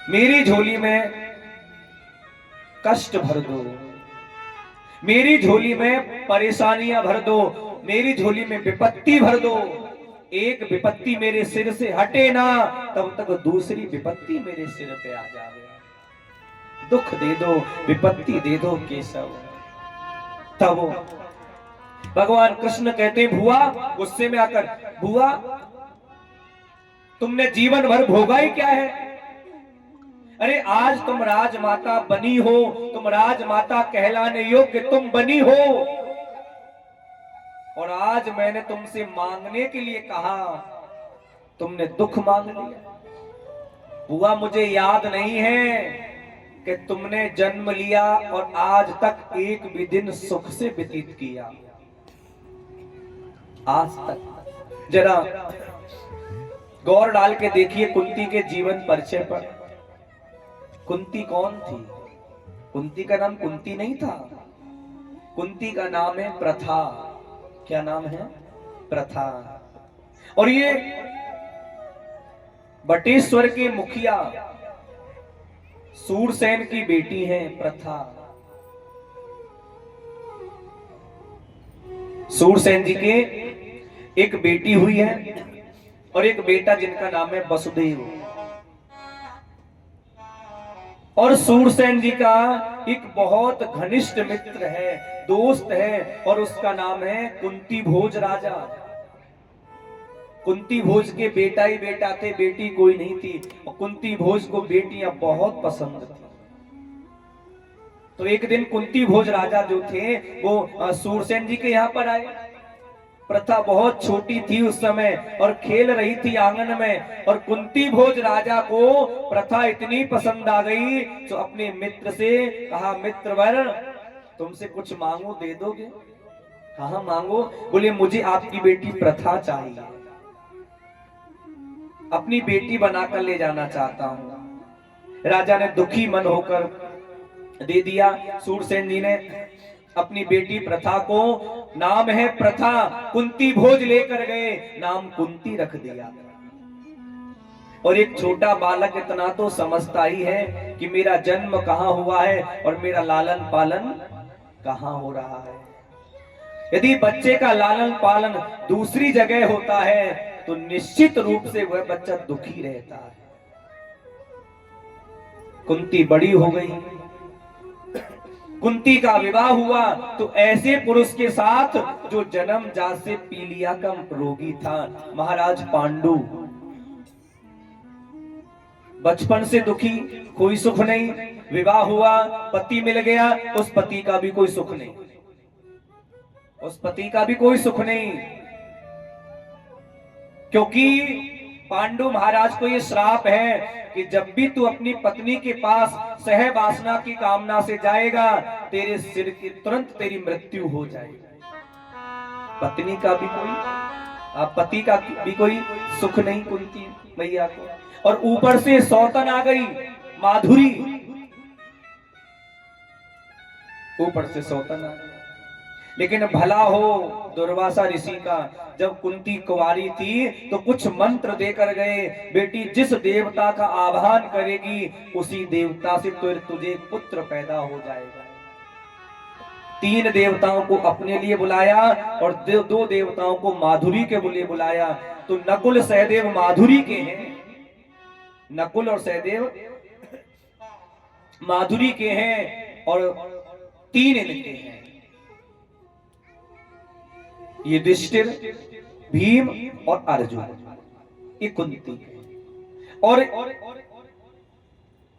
[SPEAKER 1] मेरी झोली में कष्ट भर दो, मेरी झोली में परेशानियां भर दो, मेरी झोली में विपत्ति भर दो। एक विपत्ति मेरे सिर से हटे ना तब तक दूसरी विपत्ति मेरे सिर पे आ जावे। दुख दे दो, विपत्ति दे दो केशव। तब भगवान कृष्ण कहते, बुआ, गुस्से में आकर, बुआ तुमने जीवन भर भोगा ही क्या है? अरे आज तुम राजमाता बनी हो, तुम राजमाता कहलाने योग्य तुम बनी हो, और आज मैंने तुमसे मांगने के लिए कहा, तुमने दुख मांग लिया। बुआ मुझे याद नहीं है कि तुमने जन्म लिया और आज तक एक भी दिन सुख से व्यतीत किया, आज तक। जरा गौर डाल के देखिए कुंती के जीवन परिचय पर। कुंती कौन थी? कुंती का नाम कुंती नहीं था, कुंती का नाम है प्रथा। क्या नाम है? प्रथा। और ये बटेश्वर के मुखिया सूरसेन की बेटी है प्रथा। सूरसेन जी के एक बेटी हुई है और एक बेटा जिनका नाम है वसुदेव। और सूरसेन जी का एक बहुत घनिष्ठ मित्र है, दोस्त है, और उसका नाम है कुंती भोज राजा। कुंती भोज के बेटा ही बेटा थे, बेटी कोई नहीं थी, और कुंती भोज को बेटियां बहुत पसंद थी। तो एक दिन कुंती भोज राजा जो थे वो सूरसेन जी के यहाँ पर आए। प्रथा बहुत छोटी थी उस समय और खेल रही थी आंगन में, और कुंती भोज राजा को प्रथा इतनी पसंद आ गई तो अपने मित्र से कहा, मित्रवर तुमसे कुछ मांगो, दे दोगे? कहा मांगो? बोले मुझे आपकी बेटी प्रथा चाहिए, अपनी बेटी बनाकर ले जाना चाहता हूं। राजा ने दुखी मन होकर दे दिया। सूरसेन जी ने अपनी बेटी प्रथा को, नाम है प्रथा, कुंती भोज लेकर गए, नाम कुंती रख दिया। और एक छोटा बालक इतना तो समझता ही है कि मेरा जन्म कहाँ हुआ है और मेरा लालन पालन कहाँ हो रहा है। यदि बच्चे का लालन पालन दूसरी जगह होता है तो निश्चित रूप से वह बच्चा दुखी रहता है। कुंती बड़ी हो गई, कुंती का विवाह हुआ तो ऐसे पुरुष के साथ जो जन्मजात से पीलिया का रोगी था, महाराज पांडु। बचपन से दुखी, कोई सुख नहीं, विवाह हुआ, पति मिल गया, उस पति का भी कोई सुख नहीं, उस पति का भी कोई सुख नहीं, क्योंकि पांडु महाराज को ये श्राप है कि जब भी तू अपनी पत्नी के पास सहवासना की कामना से जाएगा, तेरे सिर की तुरंत तेरी मृत्यु हो जाएगी। पत्नी का भी कोई आप पति का भी कोई सुख नहीं कुंती मैया को, और ऊपर से सौतन आ गई माधुरी, ऊपर से सौतन आ गई। लेकिन भला हो दुर्वासा ऋषि का, जब कुंती कुंवारी थी तो कुछ मंत्र देकर गए, बेटी जिस देवता का आह्वान करेगी उसी देवता से तुझे पुत्र पैदा हो जाएगा। 3 देवताओं को अपने लिए बुलाया और 2 देवताओं को माधुरी के लिए बुलाया। तो नकुल सहदेव माधुरी के हैं, नकुल और सहदेव माधुरी के हैं, और 3 इनके हैं, युधिष्ठिर, भीम और अर्जुन, ये कुंती। और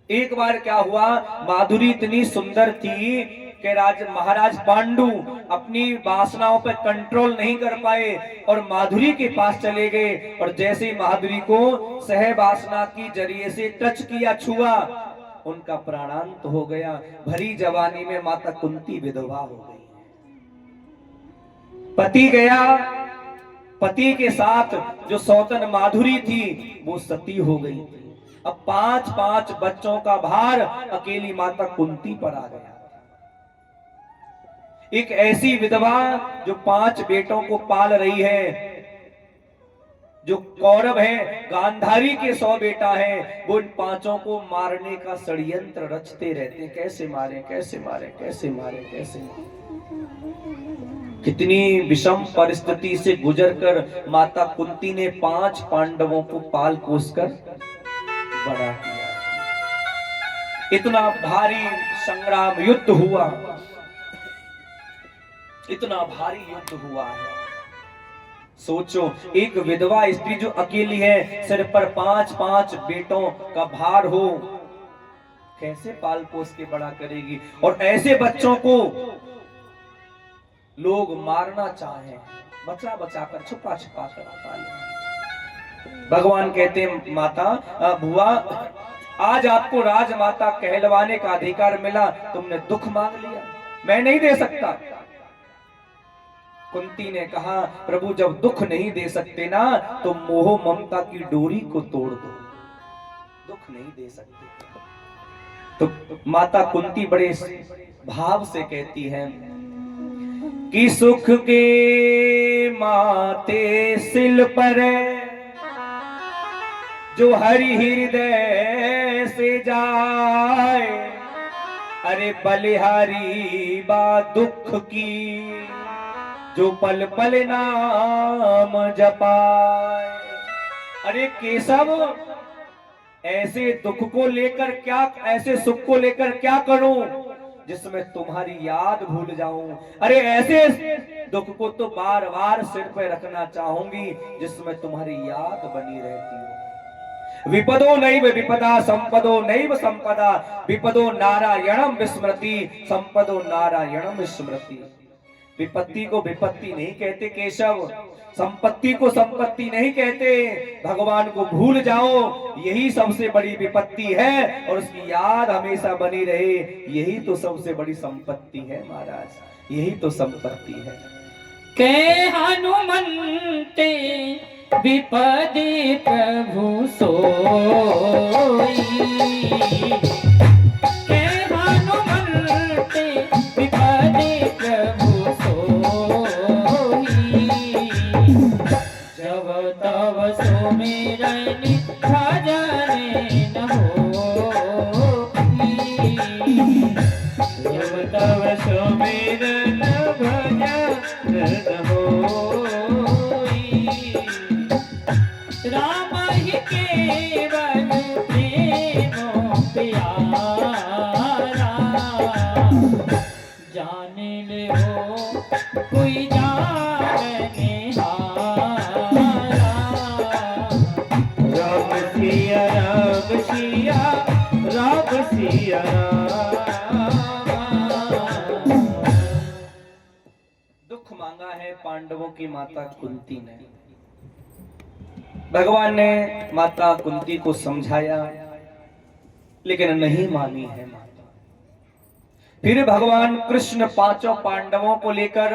[SPEAKER 1] एक बार क्या हुआ, माधुरी इतनी सुंदर थी कि महाराज पांडु अपनी वासनाओं पर कंट्रोल नहीं कर पाए और माधुरी के पास चले गए, और जैसे ही माधुरी को सहवासना की जरिए से टच किया, छुआ, उनका प्राणांत हो गया। भरी जवानी में माता कुंती विधवा हो गई। पति गया, पति के साथ जो सौतन माधुरी थी वो सती हो गई थी। अब 5 बच्चों का भार अकेली माता कुंती पर आ गया। एक ऐसी विधवा जो 5 बेटों को पाल रही है, जो कौरव है गांधारी के 100 बेटा है, वो इन 5 को मारने का षड्यंत्र रचते रहते हैं, कैसे मारे कैसे मारे कैसे मारे कैसे मारे। कितनी विषम परिस्थिति से गुजरकर माता कुंती ने 5 पांडवों को पाल पोस कर बड़ा किया। इतना भारी संग्राम युद्ध हुआ, इतना भारी युद्ध हुआ है। सोचो, एक विधवा स्त्री जो अकेली है, सिर पर 5 बेटों का भार हो, कैसे पाल पोस के बड़ा करेगी। और ऐसे बच्चों को लोग मारना चाहे, बचा बचा कर छुपा छुपा कर पाले। भगवान कहते हैं, माता बुआ, आज आपको राजमाता कहलवाने का अधिकार मिला, तुमने दुख मांग लिया, मैं नहीं दे सकता। कुंती ने कहा, प्रभु जब दुख नहीं दे सकते ना, तो मोह ममता की डोरी को तोड़ दो, दुख नहीं दे सकते। तो माता कुंती बड़े भाव से कहती है कि सुख के माते सिल पर जो हरि हृदय से जाए, अरे बलिहारी बा दुख की जो पल पल नाम जपाए। अरे केशव, ऐसे दुख को लेकर क्या, ऐसे सुख को लेकर क्या करूं जिसमें तुम्हारी याद भूल जाऊं। अरे ऐसे दुख को तो बार बार सिर पे रखना चाहूंगी जिसमें तुम्हारी याद बनी रहती हो। विपदो नैव विपदा संपदो नैव संपदा, विपदो नारायणम विस्मृति संपदो नारायणम स्मृति। विपत्ति को विपत्ति नहीं कहते केशव, संपत्ति को संपत्ति नहीं कहते। भगवान को भूल जाओ, यही सबसे बड़ी विपत्ति है, और उसकी याद हमेशा बनी रहे, यही तो सबसे बड़ी संपत्ति है महाराज, यही तो संपत्ति है।
[SPEAKER 3] के हनुमंते विपदे प्रभु सोई, के हनुमंते विपदे प्रभु सोई, जब तब सुमिरन भजन न होई, जब तब सुमिरन भजन न होई, राम ही केवल प्रेम प्यारा, जाने ले हो कोई जाने हारा। राम सिया राम सिया राम सिया
[SPEAKER 1] दुख मांगा है पांडवों की माता कुंती ने। भगवान ने माता कुंती को समझाया, लेकिन नहीं मानी है माता। फिर भगवान कृष्ण 5 पांडवों को लेकर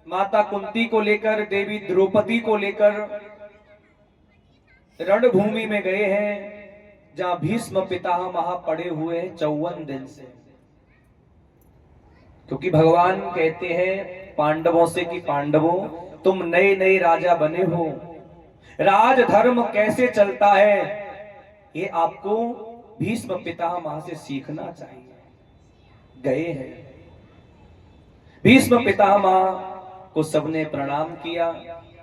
[SPEAKER 1] माता कुंती को लेकर, देवी द्रौपदी को लेकर रणभूमि में गए हैं, जहां भीष्म पितामह पड़े हुए हैं 54 दिन से। क्योंकि भगवान कहते हैं पांडवों से कि पांडवों, तुम नए नए राजा बने हो, राजधर्म कैसे चलता है ये आपको भीष्म पितामह से सीखना चाहिए। गए हैं, भीष्म पितामह को सबने प्रणाम किया।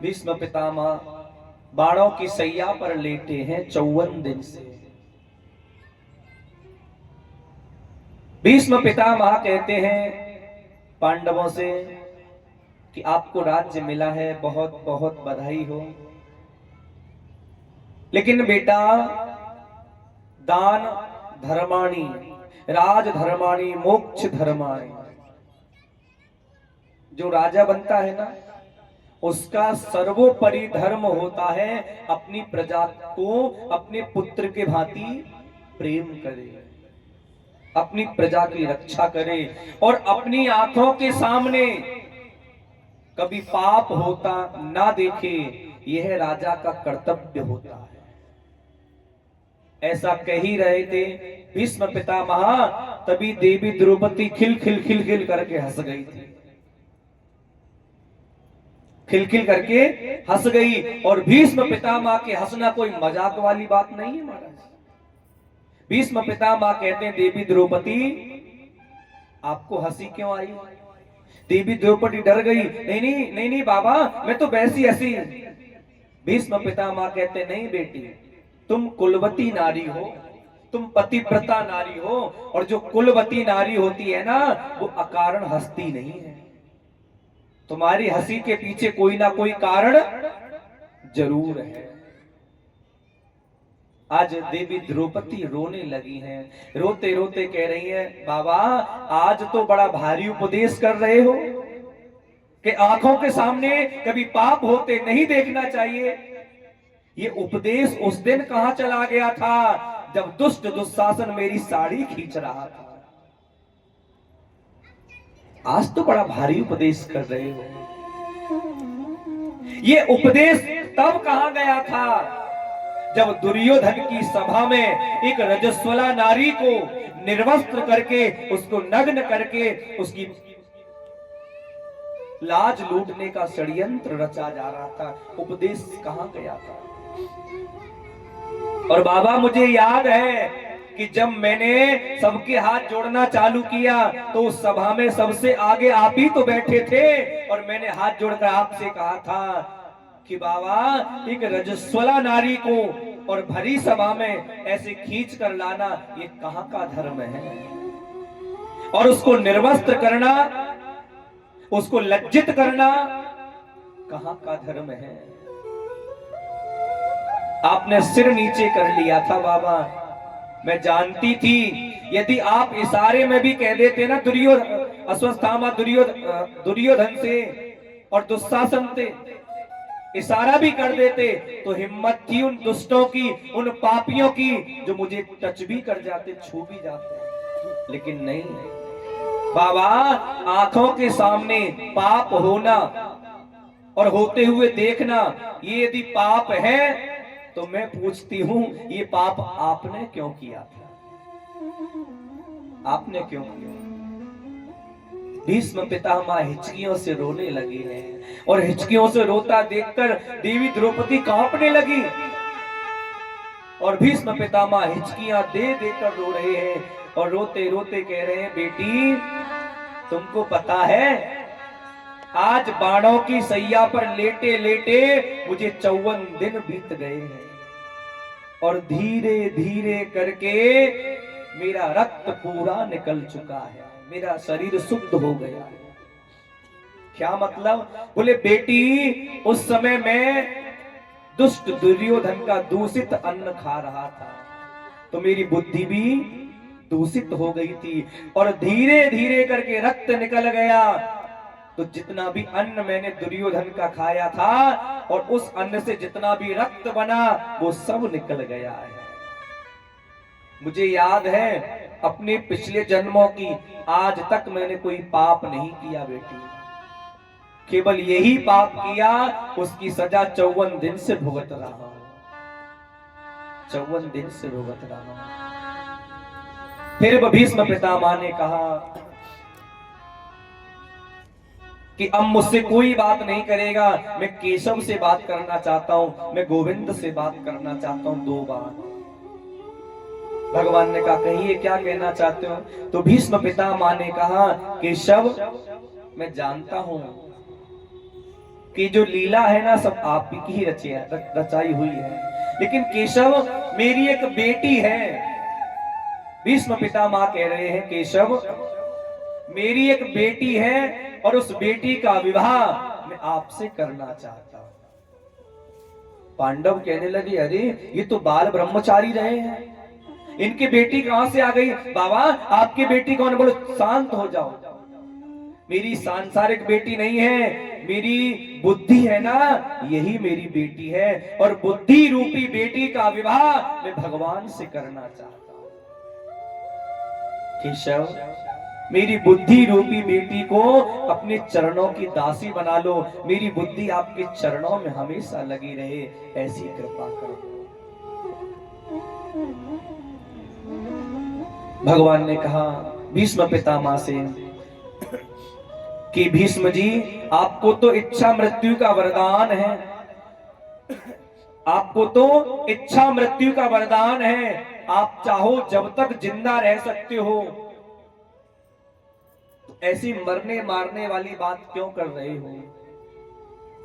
[SPEAKER 1] भीष्म पितामह बाणों की सैया पर लेटे हैं 54 दिन से। भीष्म पितामह कहते हैं पांडवों से कि आपको राज्य मिला है, बहुत बहुत बधाई हो, लेकिन बेटा दान धर्माणि, राज धर्माणि, मोक्ष धर्माणि, जो राजा बनता है ना, उसका सर्वोपरि धर्म होता है अपनी प्रजा को अपने पुत्र के भांति प्रेम करे, अपनी प्रजा की रक्षा करे और अपनी आंखों के सामने कभी पाप होता ना देखे, यह राजा का कर्तव्य होता है। ऐसा कह ही रहे थे भीष्म पितामह, तभी देवी द्रौपदी खिल खिल खिल खिल करके हंस गई थी, खिलखिल करके हंस गई। और भीष्म पितामह के हंसना कोई मजाक वाली बात नहीं है महाराज। भीष्म पितामह कहते हैं देवी द्रौपदी आपको हंसी क्यों आई? देवी द्रौपदी डर गई, नहीं नहीं नहीं नहीं बाबा, मैं तो वैसी हंसी। भीष्म पितामह कहते नहीं बेटी, तुम कुलवती नारी हो, तुम पतिव्रता नारी हो, और जो कुलवती नारी होती है ना वो अकारण हंसती नहीं है। तुम्हारी हंसी के पीछे कोई ना कोई कारण जरूर है। आज देवी द्रौपदी रोने लगी हैं, रोते रोते कह रही हैं बाबा आज तो बड़ा भारी उपदेश कर रहे हो कि आंखों के सामने कभी पाप होते नहीं देखना चाहिए। ये उपदेश उस दिन कहां चला गया था जब दुष्ट दुशासन मेरी साड़ी खींच रहा था। आज तो बड़ा भारी उपदेश कर रहे हो। ये उपदेश तब कहां गया था जब दुर्योधन की सभा में एक रजस्वला नारी को निर्वस्त्र करके, उसको नग्न करके उसकी लाज लूटने का षड्यंत्र रचा जा रहा था। उपदेश कहां गया था? और बाबा मुझे याद है कि जब मैंने सबके हाथ जोड़ना चालू किया तो उस सभा में सबसे आगे आप ही तो बैठे थे, और मैंने हाथ जोड़कर आपसे कहा था कि बाबा एक रजस्वला नारी को और भरी सभा में ऐसे खींच कर लाना ये कहां का धर्म है? और उसको निर्वस्त्र करना, उसको लज्जित करना कहां का धर्म है? आपने सिर नीचे कर लिया था बाबा। मैं जानती थी यदि आप इशारे में भी कह देते ना दुर्योधन, अश्वत्थामा दुर्योधन से और दुशासन से इशारा भी कर देते तो हिम्मत थी उन दुष्टों की, उन पापियों की जो मुझे टच भी कर जाते, छू भी जाते। लेकिन नहीं बाबा, आंखों के सामने पाप होना और होते हुए देखना, ये यदि पाप है तो मैं पूछती हूं ये पाप आपने क्यों किया था? आपने क्यों किया? भीष्म पितामह हिचकियों से रोने लगे हैं, और हिचकियों से रोता देखकर देवी द्रौपदी कांपने लगी, और भीष्म पितामह हिचकियां दे देकर रो रहे हैं, और रोते रोते कह रहे हैं बेटी तुमको पता है आज बाणों की सैया पर लेटे लेटे मुझे 54 दिन बीत गए हैं, और धीरे धीरे करके मेरा रक्त पूरा निकल चुका है, मेरा शरीर शुद्ध हो गया है। क्या मतलब? बोले बेटी उस समय मैं दुष्ट दुर्योधन का दूषित अन्न खा रहा था तो मेरी बुद्धि भी दूषित हो गई थी, और धीरे धीरे करके रक्त निकल गया। तो जितना भी अन्न मैंने दुर्योधन का खाया था और उस अन्न से जितना भी रक्त बना वो सब निकल गया है। मुझे याद है अपने पिछले जन्मों की, आज तक मैंने कोई पाप नहीं किया बेटी। केवल यही पाप किया, उसकी सजा 54 दिन से भुगत रहा हूं, 54 दिन से भुगत रहा हूं। फिर भीष्म पितामह ने कहा कि अब मुझसे कोई बात नहीं करेगा, मैं केशव से बात करना चाहता हूं, मैं गोविंद से बात करना चाहता हूं 2 बार। भगवान ने कहा कहिए क्या कहना चाहते हो? तो भीष्म पितामह ने कहा केशव, मैं जानता हूं कि जो लीला है ना सब आप की ही रचाई हुई है, लेकिन केशव मेरी एक बेटी है। भीष्म पितामह कह रहे हैं केशव मेरी एक बेटी है और उस बेटी का विवाह मैं आपसे करना चाहता हूं। पांडव कहने लगे अरे ये तो बाल ब्रह्मचारी रहे हैं, इनकी बेटी कहां से आ गई? बाबा आपकी बेटी कौन? बोलो शांत हो जाओ, मेरी सांसारिक बेटी नहीं है, मेरी बुद्धि है ना, यही मेरी बेटी है और बुद्धि रूपी बेटी का विवाह मैं भगवान से करना चाहता हूं। केशव मेरी बुद्धि रूपी बेटी को अपने चरणों की दासी बना लो, मेरी बुद्धि आपके चरणों में हमेशा लगी रहे, ऐसी कृपा करो। भगवान ने कहा भीष्म पितामह से कि भीष्म जी आपको तो इच्छा मृत्यु का वरदान है, आपको तो इच्छा मृत्यु का वरदान है, आप चाहो जब तक जिंदा रह सकते हो, ऐसी मरने मारने वाली बात क्यों कर रहे हो?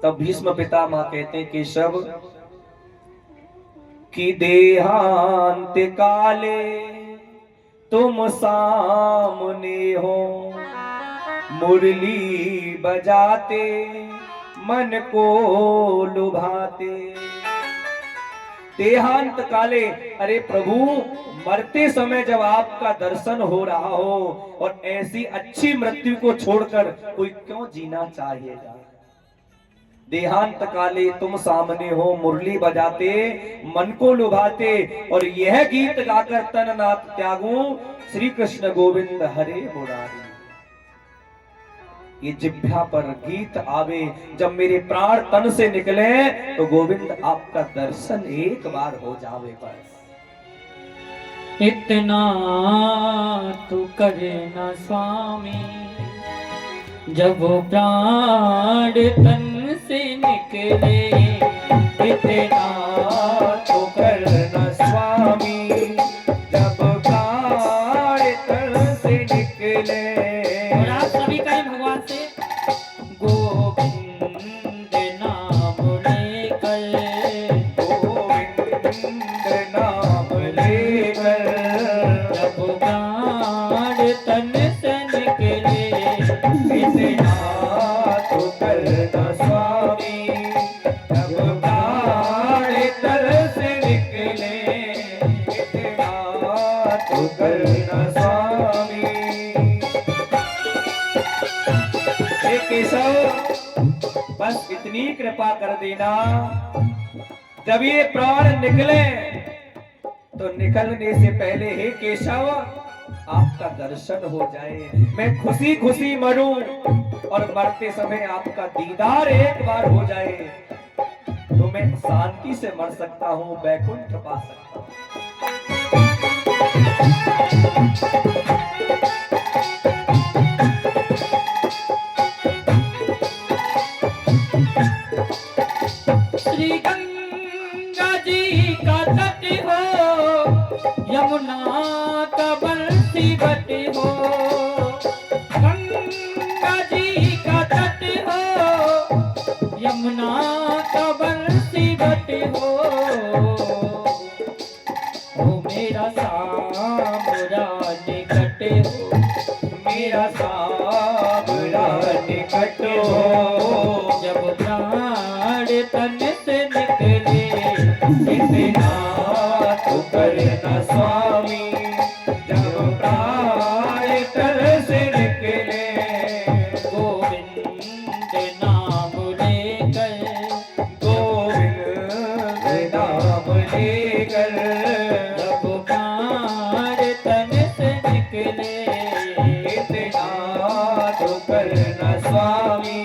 [SPEAKER 1] तब भीष्म पितामह कहते हैं केशव कि देहांत काले तुम सामने हो, मुरली बजाते मन को लुभाते। देहांत काले, अरे प्रभु मरते समय जब आपका दर्शन हो रहा हो और ऐसी अच्छी मृत्यु को छोड़कर कोई क्यों जीना चाहेगा? देहांत काले तुम सामने हो, मुरली बजाते मन को लुभाते, और यह गीत गाकर तन नाथ त्यागूं, श्री कृष्ण गोविंद हरे मुरारी। ये जिह्वा पर गीत आवे, जब मेरे प्राण तन से निकले तो गोविंद आपका दर्शन एक बार हो जावे बस।
[SPEAKER 3] इतना तू करे ना स्वामी, जब वो प्राण तन से निकले, इतना
[SPEAKER 1] तो करना स्वामी, जब प्राण तन से निकले।
[SPEAKER 3] और आप सभी करें भगवान से गोविंद नाम लेकर,
[SPEAKER 1] गोविंद नाम लेकर,
[SPEAKER 3] जब प्राण तन से निकले,
[SPEAKER 1] इतना तो करना स्वामी, जब प्राण तन से निकले, इतना तो करना स्वामी। हे केशव बस इतनी कृपा कर देना, जब ये प्राण निकले तो निकलने से पहले हे केशव आपका दर्शन हो जाए, मैं खुशी खुशी मरूं और मरते समय आपका दीदार एक बार हो जाए, तो मैं शांति से मर सकता हूं, वैकुंठ पा सकता हूं।
[SPEAKER 3] श्री गंगा जी का तट हो, यमुना का बंसी बट हो, गंगा जी का तट हो, यमुना का बंसी बट हो, ओ मेरा सामरा निकट हो,
[SPEAKER 1] मेरा सावरा निकट हो,
[SPEAKER 3] जब प्राण तन से निकले,
[SPEAKER 1] इतना तो करना स्वामी, जब प्राण तन से निकले,
[SPEAKER 3] गोविंद नाम लेकर,
[SPEAKER 1] गोविंद नाम लेकर,
[SPEAKER 3] जब प्राण तन से निकले,
[SPEAKER 1] इतना तो करना स्वामी,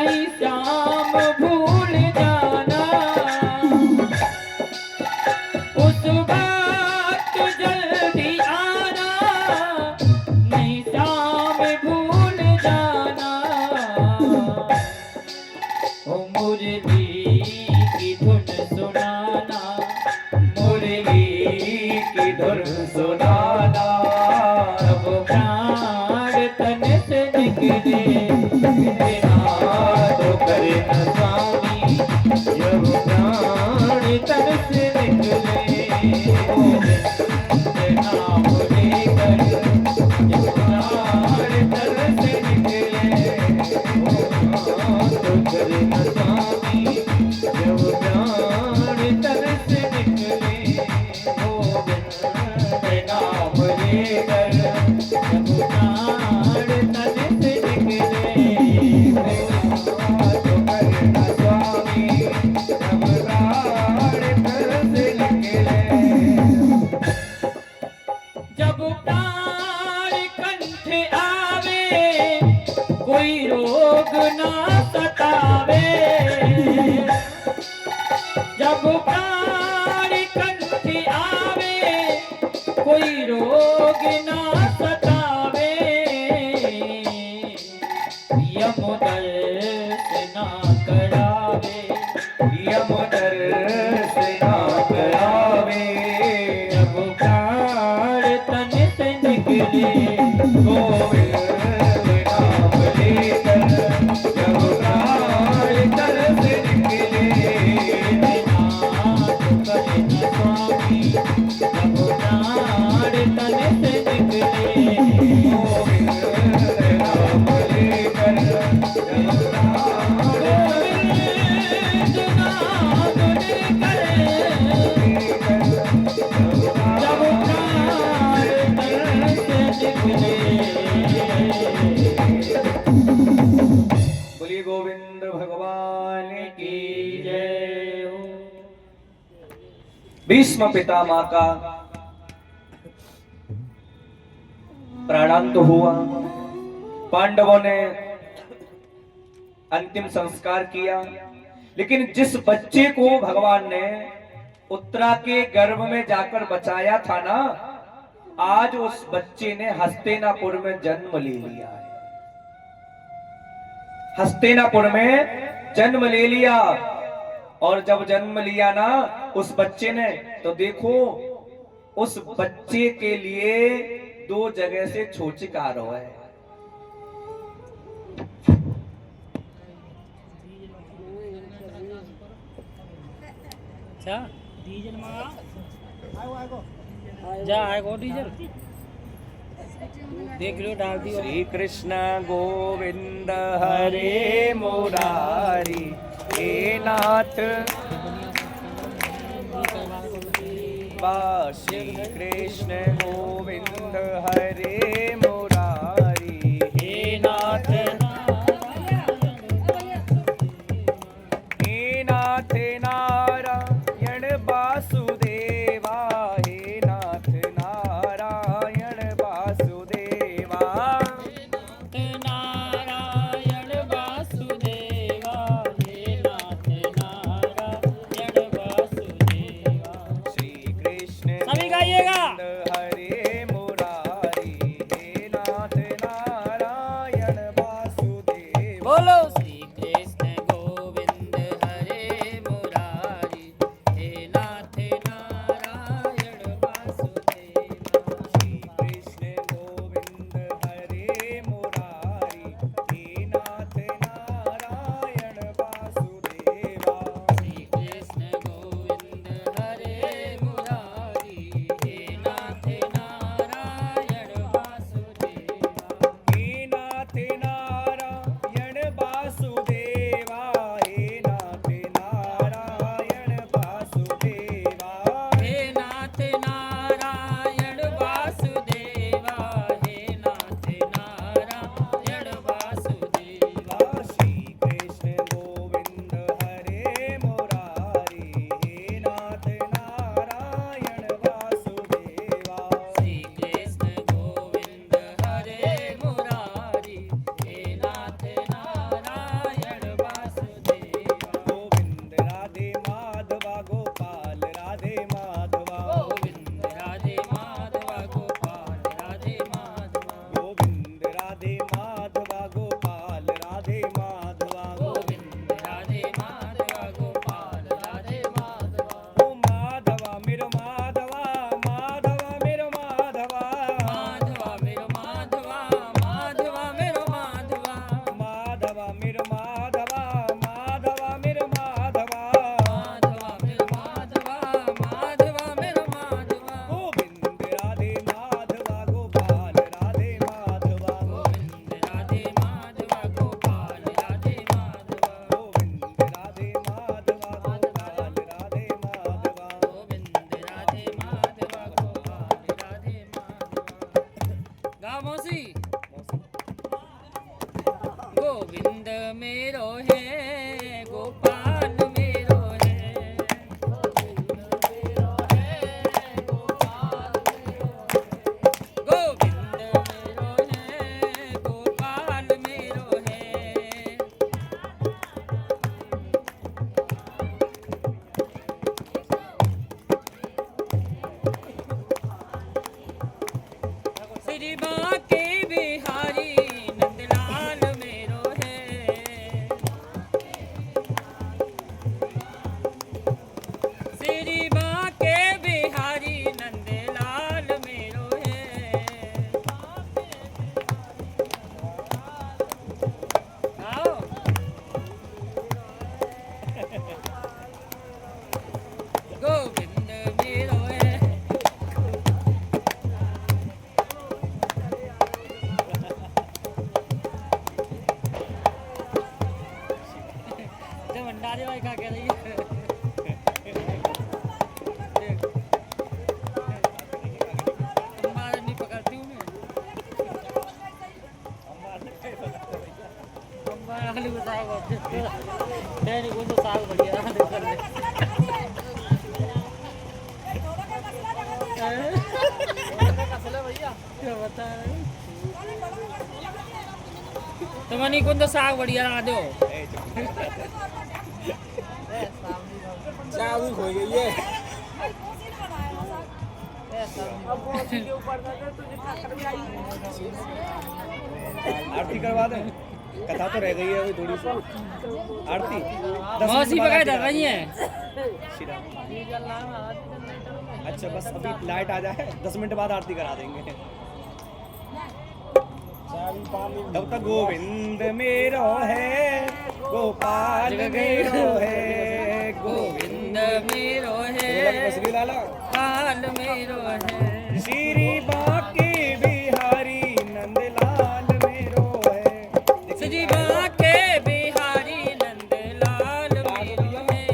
[SPEAKER 3] नहीं श्याम भूल जाना, उस वक्त जल्दी आना, नहीं श्याम भूल जाना। ओ मुरली की धुन सुनाना,
[SPEAKER 1] मुरली की धुन सुनाना,
[SPEAKER 3] जब प्राण तन से निकले
[SPEAKER 1] तो करे न
[SPEAKER 3] स्वामी, जब प्राण तन से निकले नाम लेकर, जब प्राण तन से निकले तो करे न स्वामी, जब प्राण तन से निकले नाम लेकर, जब प्राण तन से निकले
[SPEAKER 1] तो करे न स्वामी, जब प्राण तन से निकले।
[SPEAKER 3] जब प्राण कंठ आवे, कोई रोग ना सतावे, जब प्राण कंठ आवे, कोई रोग ना सतावे, यम दर्श ना करावे,
[SPEAKER 1] यम दर्श ना करावे,
[SPEAKER 3] जब प्राण तन से निकले
[SPEAKER 1] गोविंद नाम लेकर, जब प्राण तन से निकले
[SPEAKER 3] नाथ करे न स्वामी, जब प्राण तन से निकले
[SPEAKER 1] गोविंद नाम लेकर, जब प्राण
[SPEAKER 3] गोविंद नाम लेकर, जब प्राण तन से निकले।
[SPEAKER 1] बोलिए गोविंद भगवान की
[SPEAKER 3] जय हो।
[SPEAKER 1] भीष्म पितामह का प्राणांत हुआ, पांडवों ने अंतिम संस्कार किया, लेकिन जिस बच्चे को भगवान ने उत्तरा के गर्भ में जाकर बचाया था ना, आज उस बच्चे ने हस्तिनापुर में जन्म ले लिया है। हस्तिनापुर में जन्म ले लिया, और जब जन्म लिया ना उस बच्चे ने, तो देखो उस बच्चे के लिए 2 जगह से छोचिक आ रहा है।
[SPEAKER 3] अच्छा
[SPEAKER 2] डीजल मांगा आएगो
[SPEAKER 3] जा आएगो डीजल देख लो डाल दियो।
[SPEAKER 1] श्री कृष्ण गोविंद हरे मुरारी, हे नाथ श्री कृष्ण गोविंद हरे मुरारी, हे नाथ नारायण वासुदेवा, हे नाथ नारायण वासुदेवा,
[SPEAKER 3] नारायण वासुदेवा, हे नाथ नारायण वासुदेवा।
[SPEAKER 1] श्री कृष्ण
[SPEAKER 3] सभी गाइएगा।
[SPEAKER 1] हरे मुरारी, हे
[SPEAKER 3] दादी भाई क्या कह रही है? तुम्हारा नहीं पकड़ती हूँ मैं। हमारा खाली बताओ नहीं कौन सा साग बढ़िया कर ले। क्या बता रहे हो? तुम्हारी कौन सा साग बढ़िया लगा दो।
[SPEAKER 2] चाबी खो गई है।
[SPEAKER 1] आरती करवा दें, कथा तो रह गई है अभी थोड़ी सी आरती। 10
[SPEAKER 3] मौसी
[SPEAKER 1] मिनट बाद
[SPEAKER 3] पकाए
[SPEAKER 1] आरती
[SPEAKER 3] धर रही है।
[SPEAKER 1] श्री राम। अच्छा बस अभी लाइट आ जाए 10 मिनट बाद आरती करा देंगे। तब तक गोविंद मेरो है, गोपाल मेरो है,
[SPEAKER 3] गोविंद मेरो है,
[SPEAKER 1] कसरी लाला
[SPEAKER 3] काल मेरो है,
[SPEAKER 1] श्री बाके बिहारी नंदलाल मेरो है,
[SPEAKER 3] श्री बाके बिहारी नंदलाल मेरो है।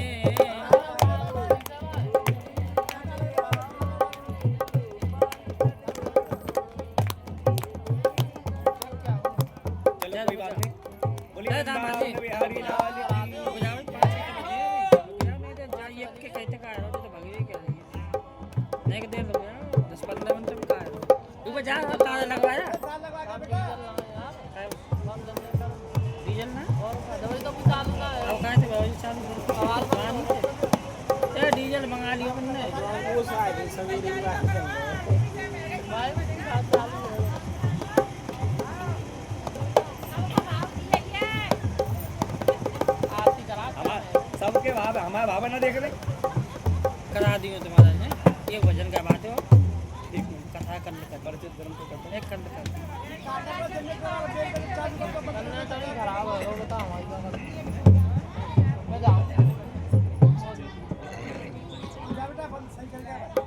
[SPEAKER 1] चलो कोई बात नहीं, बोलिए नंदलाल बिहारी लाल की।
[SPEAKER 3] लगवाया डीजल ना डीजल मंगा लिया हमने।
[SPEAKER 1] सबके भाव हमारे भाव ना देख रहे
[SPEAKER 3] करा दियो तुम्हारा ने एक वजन का बात हो। एक कथा कर ले
[SPEAKER 1] परिचित धर्म को करते
[SPEAKER 3] एक कंड कर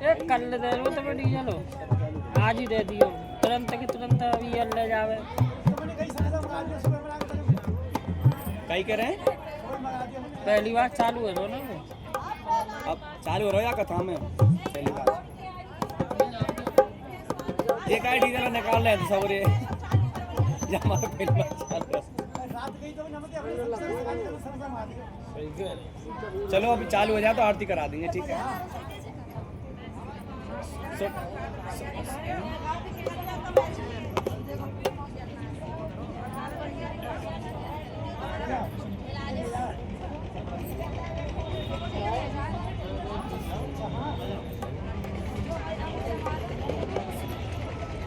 [SPEAKER 3] एक कर ले दे रो तो डीजल हो आज ही दे दियो तुरंत के तुरंत अभी ये ले जावे।
[SPEAKER 1] कई कह रहे हैं
[SPEAKER 3] पहली बार चालू है रो ना वो।
[SPEAKER 1] अब चालू हो रहा है या कथा में पहली बार ये काय डीजल निकाल रहे हैं सब रे या हमारा पहली बार चालू है। चलो अभी चालू हो जाए तो आरती करा देंगे ठीक है।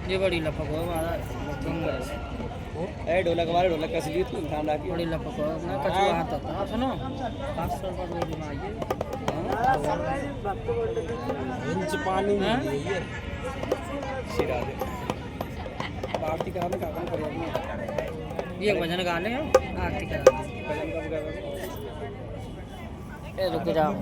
[SPEAKER 3] ये बड़ी लपक हो हमारा
[SPEAKER 1] ए ढोलक वाले ढोलक का असली तू ध्यान रखिए।
[SPEAKER 3] बड़ी लपक हो ना कचुआ आता था सुनो 500 रुपये रोज में आइए
[SPEAKER 2] पानी
[SPEAKER 1] शिरा दे अब आरती कराने का काम करेंगे।
[SPEAKER 3] ये भजन गा ले आरती करा
[SPEAKER 1] भजन कब करेंगे?
[SPEAKER 3] ए रुक जाओ।